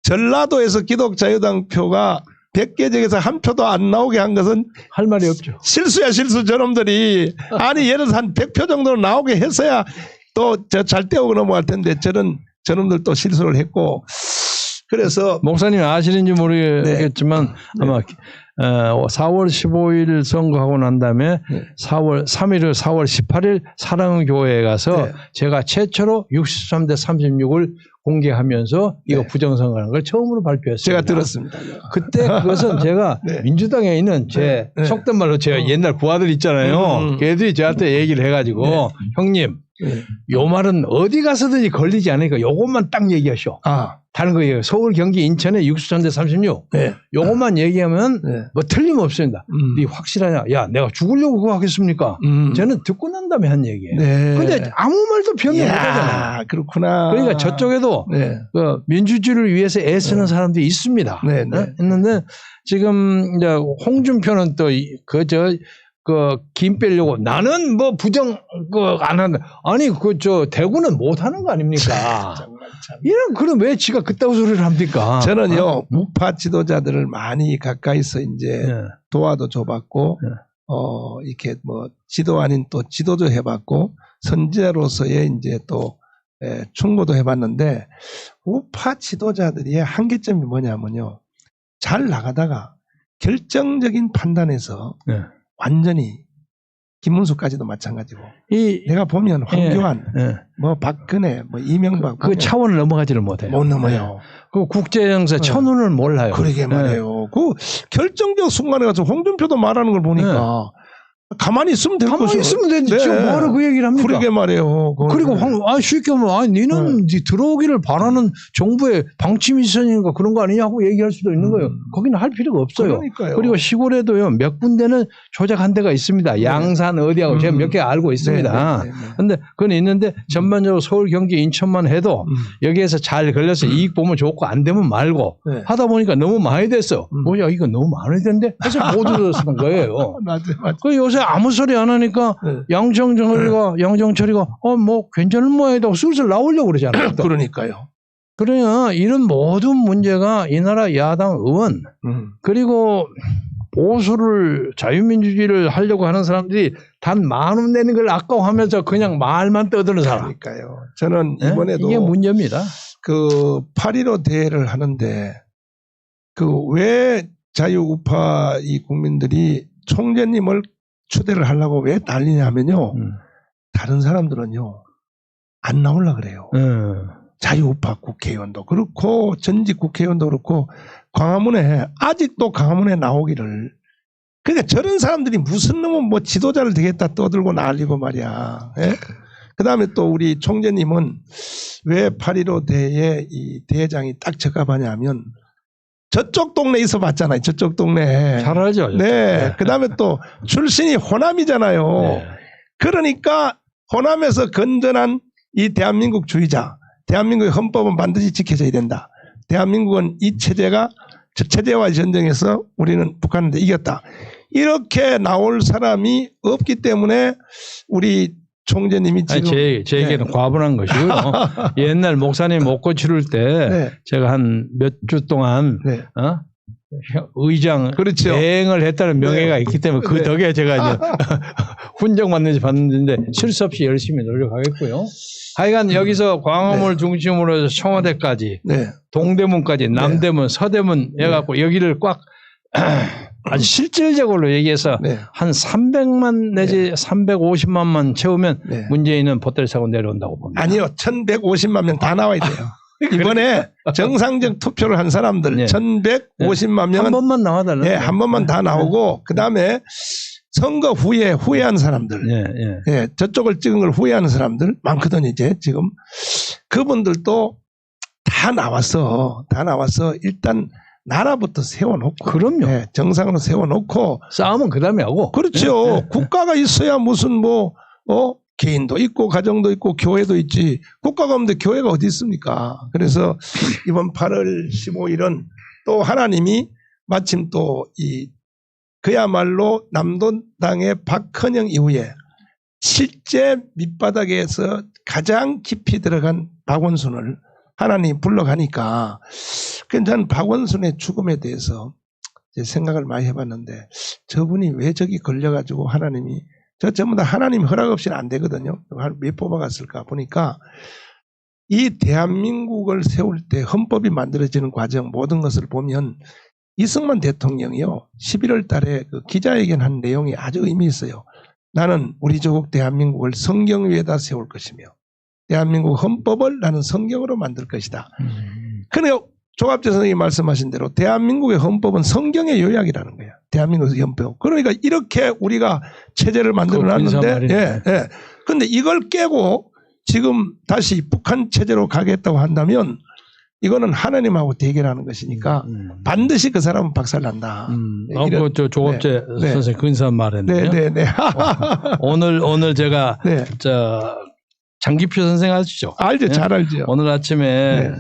전라도에서 기독자유당 표가 100개 지역에서 한 표도 안 나오게 한 것은 할 말이 없죠. 실수야 실수. 저놈들이 아니 예를 들어서 한 100표 정도 나오게 했어야 또 잘 떼우고 넘어갈 텐데 저놈들 또 실수를 했고 그래서 목사님 아시는지 모르겠지만 아마 4월 15일 선거하고 난 다음에 3일을 4월 18일 사랑의 교회에 가서 제가 최초로 63대 36을 공개하면서 이거 부정선거라는 걸 처음으로 발표했습니다. 제가 들었습니다. 그때 그것은 제가 민주당에 있는 제 속된 말로 제가 옛날 부하들 있잖아요. 걔들이 저한테 얘기를 해가지고 형님 요 말은 어디 가서든지 걸리지 않으니까 요것만 딱 얘기하셔. 다른 거 얘기해요. 서울, 경기, 인천에 63대 36. 요것만 얘기하면 뭐 틀림없습니다. 네 확실하냐? 야 내가 죽으려고 그거 하겠습니까? 저는 듣고 난 다음에 한 얘기예요. 근데 아무 말도 변명 못 하잖아요. 그렇구나. 그러니까 저쪽에도 그 민주주의를 위해서 애쓰는 사람들이 있습니다. 했는데 지금 이제 홍준표는 또 김 빼려고 나는 뭐 부정 안 한다. 아니 대구는 못 하는 거 아닙니까? 이런 그럼 왜 지가 그따구 소리를 합니까? 저는요 우파 지도자들을 많이 가까이서 이제 도와도 줘봤고 이렇게 뭐 지도 아닌 또 지도도 해봤고 선지자로서의 이제 또 충고도 해봤는데 우파 지도자들의 한계점이 뭐냐면요 잘 나가다가 결정적인 판단에서 완전히 김문수까지도 마찬가지고 내가 보면 황교안 뭐 박근혜 뭐 이명박 그 차원을 넘어가지를 못해요. 못 넘어요. 그 국제정세 천운을 몰라요. 그러게 말이에요. 그 결정적 순간에 가서 홍준표도 말하는 걸 보니까 가만히 있으면 될 것이고. 가만히 있으면 되는데 지금 뭐하러 그 얘기를 합니까? 그러게 말이에요. 그리고 쉽게 하면 니는 들어오기를 바라는 정부의 방침이 있으니까 그런 거 아니냐고 얘기할 수도 있는 거예요. 거기는 할 필요가 없어요. 그러니까요. 그리고 시골에도요 몇 군데는 조작한 데가 있습니다. 양산 어디하고 제가 몇 개 알고 있습니다. 그런데 그건 있는데 전반적으로 서울, 경기, 인천만 해도 여기에서 잘 걸려서 이익 보면 좋고 안 되면 말고 하다 보니까 너무 많이 됐어. 뭐야 이거 너무 많이 된대? 그래서 모두 쓰는 거예요. 맞아. 그 요새 아무 소리 안 하니까 양정철이가 뭐 괜찮은 모양이다 슬슬 나오려고 그러잖아요. 그러니까요. 그러냐 이런 모든 문제가 이 나라 야당 의원 그리고 보수를 자유민주주의를 하려고 하는 사람들이 단 10,000원 내는 걸 아까워하면서 그냥 말만 떠드는 사람. 그러니까요. 저는 이번에도 이게 문제입니다. 그 8.15 대회를 하는데 왜 자유우파 이 국민들이 총재님을 추대를 하려고 왜 난리냐면요. 다른 사람들은요. 안 나오려고 그래요. 자유우파 국회의원도 그렇고 전직 국회의원도 그렇고 아직도 광화문에 나오기를. 그러니까 저런 사람들이 무슨 놈은 뭐 지도자를 되겠다 떠들고 난리고 말이야. 그 다음에 또 우리 총재님은 왜 8.15 대회에 이 대회장이 딱 적합하냐면 저쪽 동네 있어 봤잖아요. 저쪽 동네. 잘 알죠. 네. 그다음에 또 출신이 호남이잖아요. 네. 그러니까 호남에서 건전한 이 대한민국 주의자, 대한민국의 헌법은 반드시 지켜져야 된다. 대한민국은 이 체제와 전쟁에서 우리는 북한한테 이겼다. 이렇게 나올 사람이 없기 때문에 우리 총재님이 지금 제 얘기는 과분한 것이고요. 옛날 목사님 목고 치를 때 제가 한 몇 주 동안 의장 그렇죠. 대행을 했다는 명예가 있기 때문에 그 덕에 제가 이제 훈정받는지 받는데 실수 없이 열심히 노력하겠고요. 하여간 여기서 광화문을 중심으로 해서 청와대까지 동대문까지 남대문 서대문 해갖고 여기를 꽉 아주 실질적으로 얘기해서 한 300만 내지 350만만 채우면 문재인은 보따리 사고 내려온다고 봅니다. 아니요. 1150만 명 다 나와야 돼요. 이번에 정상적 투표를 한 사람들 1150만 명은 한 번만 나와달라. 한 번만 다 나오고 그다음에 선거 후에 후회한 사람들 저쪽을 찍은 걸 후회하는 사람들 많거든요. 이제 지금 그분들도 다 나와서 일단 나라부터 세워놓고 그럼요. 정상으로 세워놓고 싸움은 그다음에 하고 그렇죠. 국가가 있어야 무슨 개인도 있고 가정도 있고 교회도 있지. 국가가 없는데 교회가 어디 있습니까? 그래서 이번 8월 15일은 또 하나님이 마침 또 그야말로 남동당의 박헌영 이후에 실제 밑바닥에서 가장 깊이 들어간 박원순을 하나님이 불러가니까 저는 박원순의 죽음에 대해서 생각을 많이 해봤는데 저분이 왜 저기 걸려가지고 하나님이 전부 다 하나님 허락 없이는 안 되거든요. 왜 뽑아갔을까 보니까 이 대한민국을 세울 때 헌법이 만들어지는 과정 모든 것을 보면 이승만 대통령이요 11월 달에 그 기자회견한 내용이 아주 의미 있어요. 나는 우리 조국 대한민국을 성경 위에다 세울 것이며 대한민국 헌법을 나는 성경으로 만들 것이다. 그러니까 조갑재 선생님이 말씀하신 대로 대한민국의 헌법은 성경의 요약이라는 거예요. 대한민국의 헌법. 그러니까 이렇게 우리가 체제를 만들어 놨는데 그런데 이걸 깨고 지금 다시 북한 체제로 가겠다고 한다면 이거는 하나님하고 대결하는 것이니까 반드시 그 사람은 박살난다. 저 조갑재 선생님 근사한 말했네요. 오늘 제가 장기표 선생 아시죠? 알죠. 잘 알죠. 오늘 아침에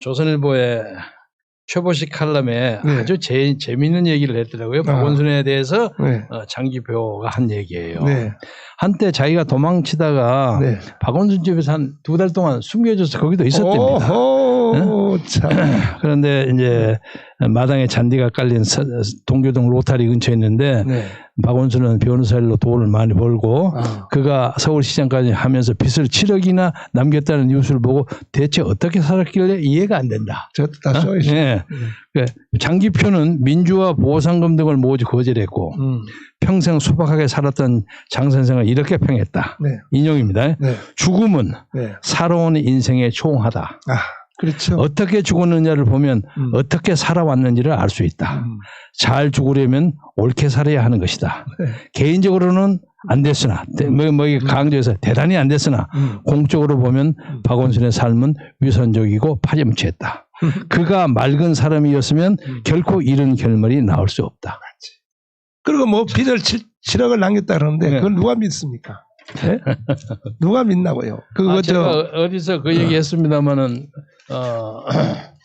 조선일보의 최보식 칼럼에 아주 재미있는 얘기를 했더라고요. 박원순에 대해서 장기표가 한 얘기예요. 한때 자기가 도망치다가 박원순 집에서 한 2달 동안 숨겨져서 거기도 있었답니다. 참. 그런데 이제 마당에 잔디가 깔린 동교동 로타리 근처에 있는데 박원순은 변호사 일로 돈을 많이 벌고 그가 서울시장까지 하면서 빚을 7억이나 남겼다는 뉴스를 보고 대체 어떻게 살았길래 이해가 안 된다. 장기표는 민주화 보상금 등을 모두 거절했고 평생 소박하게 살았던 장 선생을 이렇게 평했다. 인용입니다. 죽음은 살아온 인생의 초홍하다. 그렇죠. 어떻게 죽었느냐를 보면 어떻게 살아왔는지를 알 수 있다. 잘 죽으려면 옳게 살아야 하는 것이다. 개인적으로는 안 됐으나 강조해서 대단히 안 됐으나 공적으로 보면 박원순의 삶은 위선적이고 파렴치했다. 그가 맑은 사람이었으면 결코 이런 결말이 나올 수 없다. 그리고 빚을 7억을 남겼다 그러는데 그걸 누가 믿습니까? 누가 믿나고요? 제가 어디서 그 얘기했습니다마는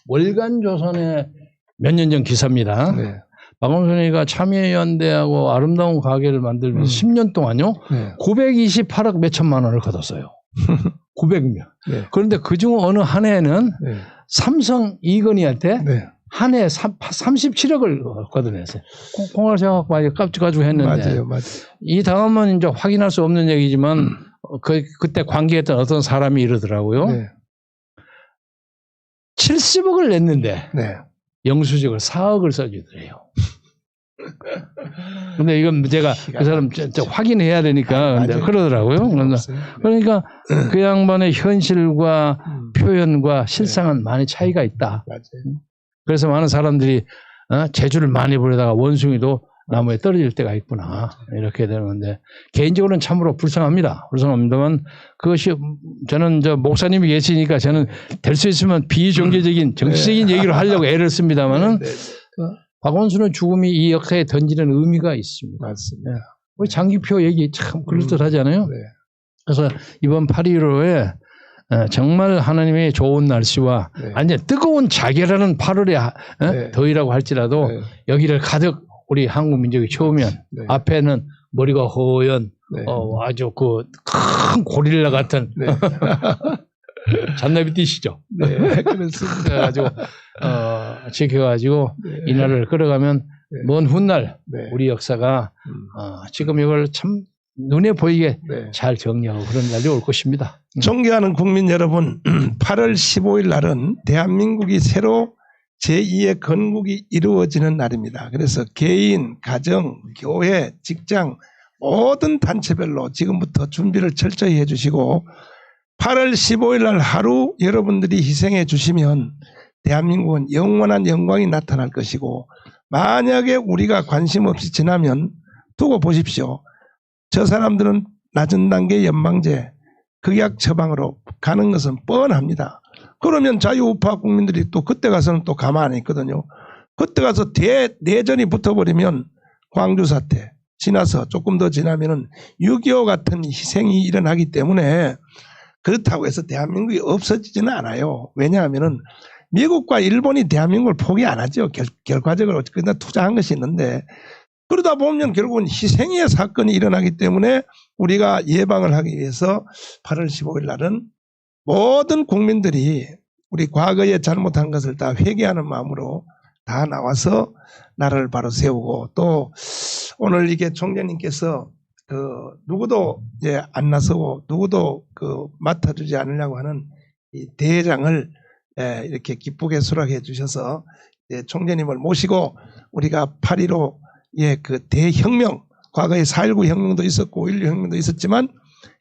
월간조선의 몇 년 전 기사입니다. 박원순이가 참여연대하고 아름다운 가게를 만들면서 10년 동안요 928억 몇천만 원을 거뒀어요. 900명. 그런데 그중 어느 한 해에는 삼성 이건희한테 한 해에 37억을 걷어냈어요. 콩알 생각 많이 깜찍가지고 했는데 맞아요. 이 다음은 이제 확인할 수 없는 얘기지만 그때 관계했던 어떤 사람이 이러더라고요. 70억을 냈는데 영수증을 4억을 써주더래요. 근데 이건 제가 그 사람 확인해야 되니까 그러더라고요. 그러니까 그 양반의 현실과 표현과 실상은 많이 차이가 있다. 그래서 많은 사람들이 재주를 많이 부리다가 원숭이도 나무에 떨어질 때가 있구나. 이렇게 되는 건데, 개인적으로는 참으로 불쌍합니다만, 그것이, 저는 목사님이 계시니까 저는 될 수 있으면 비종교적인, 정치적인 얘기를 하려고 애를 씁니다만은, 박원순의 죽음이 이 역사에 던지는 의미가 있습니다. 맞습니다. 우리 장기표 얘기 참 그럴듯하잖아요. 그래서 이번 8.15에 정말 하나님의 좋은 날씨와 완전 뜨거운 자결하는 8월의 더위라고 할지라도 여기를 가득 우리 한국 민족이 채우면 앞에는 머리가 허연 아주 그 큰 고릴라 같은 잔나비 띠시죠. 네, 그렇습니다. 그래가지고 지켜가지고 이 나라를 끌어가면 먼 훗날 우리 역사가 지금 이걸 참 눈에 보이게 잘 정리하고 그런 날이 올 것입니다. 존경하는 국민 여러분, 8월 15일 날은 대한민국이 새로 제2의 건국이 이루어지는 날입니다. 그래서 개인, 가정, 교회, 직장 모든 단체별로 지금부터 준비를 철저히 해주시고 8월 15일 날 하루 여러분들이 희생해 주시면 대한민국은 영원한 영광이 나타날 것이고 만약에 우리가 관심 없이 지나면 두고 보십시오. 저 사람들은 낮은 단계 연방제, 극약 처방으로 가는 것은 뻔합니다. 그러면 자유우파 국민들이 또 그때 가서는 또 가만 안 있거든요. 그때 가서 대내전이 붙어버리면 광주 사태 지나서 조금 더 지나면은 6.25 같은 희생이 일어나기 때문에 그렇다고 해서 대한민국이 없어지지는 않아요. 왜냐하면은 미국과 일본이 대한민국을 포기 안 하죠. 결과적으로 그냥 투자한 것이 있는데 그러다 보면 결국은 희생의 사건이 일어나기 때문에 우리가 예방을 하기 위해서 8월 15일 날은 모든 국민들이 우리 과거에 잘못한 것을 다 회개하는 마음으로 다 나와서 나라를 바로 세우고 또 오늘 이게 총재님께서 누구도 이제 안 나서고 누구도 맡아주지 않으려고 하는 이 대회장을 이렇게 기쁘게 수락해 주셔서 총재님을 모시고 우리가 8.15의 그 대혁명, 과거에 4.19 혁명도 있었고 5.16 혁명도 있었지만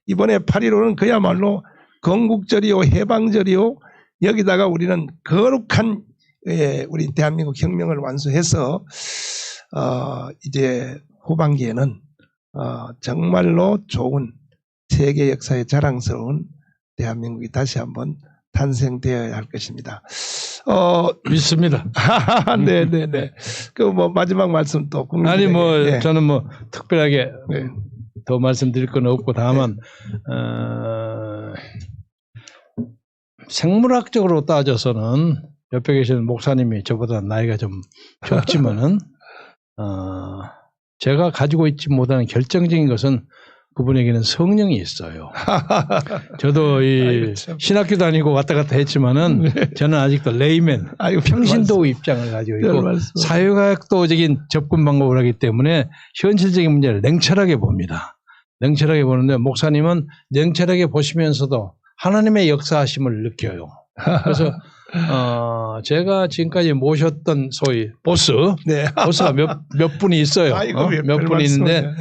이번에 8.15는 그야말로 건국절이요 해방절이요 여기다가 우리는 거룩한 우리 대한민국 혁명을 완수해서 이제 후반기에는 정말로 좋은 세계 역사에 자랑스러운 대한민국이 다시 한번 탄생되어야 할 것입니다. 믿습니다. 네네네. 그 마지막 말씀 또 아니 저는 특별하게 더 말씀드릴 건 없고 다만 생물학적으로 따져서는 옆에 계시는 목사님이 저보다 나이가 좀 적지만은 제가 가지고 있지 못하는 결정적인 것은 그분에게는 성령이 있어요. 저도 신학교 다니고 왔다 갔다 했지만은 저는 아직도 레이맨, 평신도 입장을 가지고 있고 사회과학도적인 접근 방법을 하기 때문에 현실적인 문제를 냉철하게 봅니다. 냉철하게 보는데 목사님은 냉철하게 보시면서도 하나님의 역사하심을 느껴요. 그래서 제가 지금까지 모셨던 소위 보스가 몇 분이 있어요. 몇 분이 있는데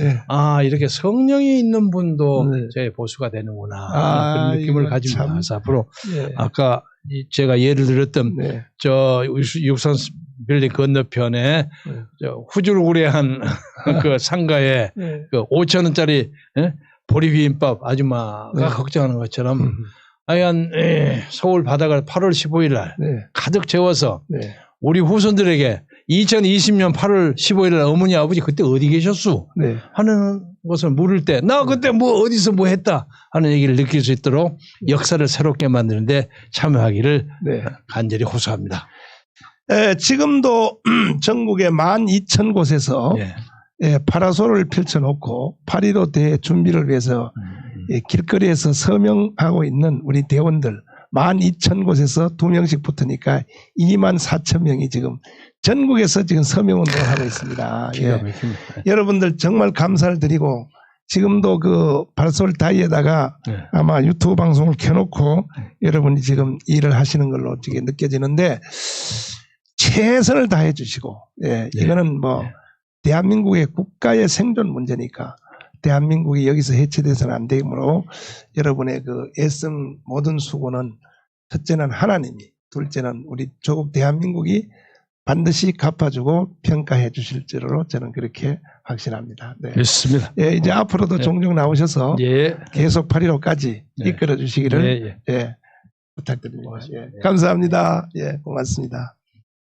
이렇게 성령이 있는 분도 제 보스가 되는구나 그런 느낌을 가집니다. 그래서 앞으로 아까 제가 예를 들었던 저 육산 빌딩 건너편에 후줄구레한 그 상가에 그 5,000원짜리 보리비빔밥 아줌마가 걱정하는 것처럼 하여간 서울 바다가 8월 15일 날 가득 채워서 우리 후손들에게 2020년 8월 15일 날 어머니 아버지 그때 어디 계셨수? 하는 것을 물을 때 나 그때 어디서 했다 하는 얘기를 느낄 수 있도록 역사를 새롭게 만드는데 참여하기를 간절히 호소합니다. 지금도 전국의 12,000곳에서 파라솔을 펼쳐놓고 8.15 대회 준비를 위해서 길거리에서 서명하고 있는 우리 대원들 12,000곳에서 2명씩 붙으니까 24,000명이 지금 전국에서 지금 서명운동을 하고 있습니다. 여러분들 정말 감사를 드리고 지금도 그 파라솔 다이에다가 아마 유튜브 방송을 켜놓고 여러분이 지금 일을 하시는 걸로 지금 느껴지는데 최선을 다해 주시고 이거는 대한민국의 국가의 생존 문제니까 대한민국이 여기서 해체돼서는 안 되므로 여러분의 그 애씀 모든 수고는 첫째는 하나님이 둘째는 우리 조국 대한민국이 반드시 갚아주고 평가해 주실 줄로 저는 그렇게 확신합니다. 네. 있습니다. 예, 이제 앞으로도 네. 종종 나오셔서 예. 계속 8.15까지 네. 이끌어 주시기를 예. 예, 부탁드립니다. 예, 감사합니다. 예, 고맙습니다.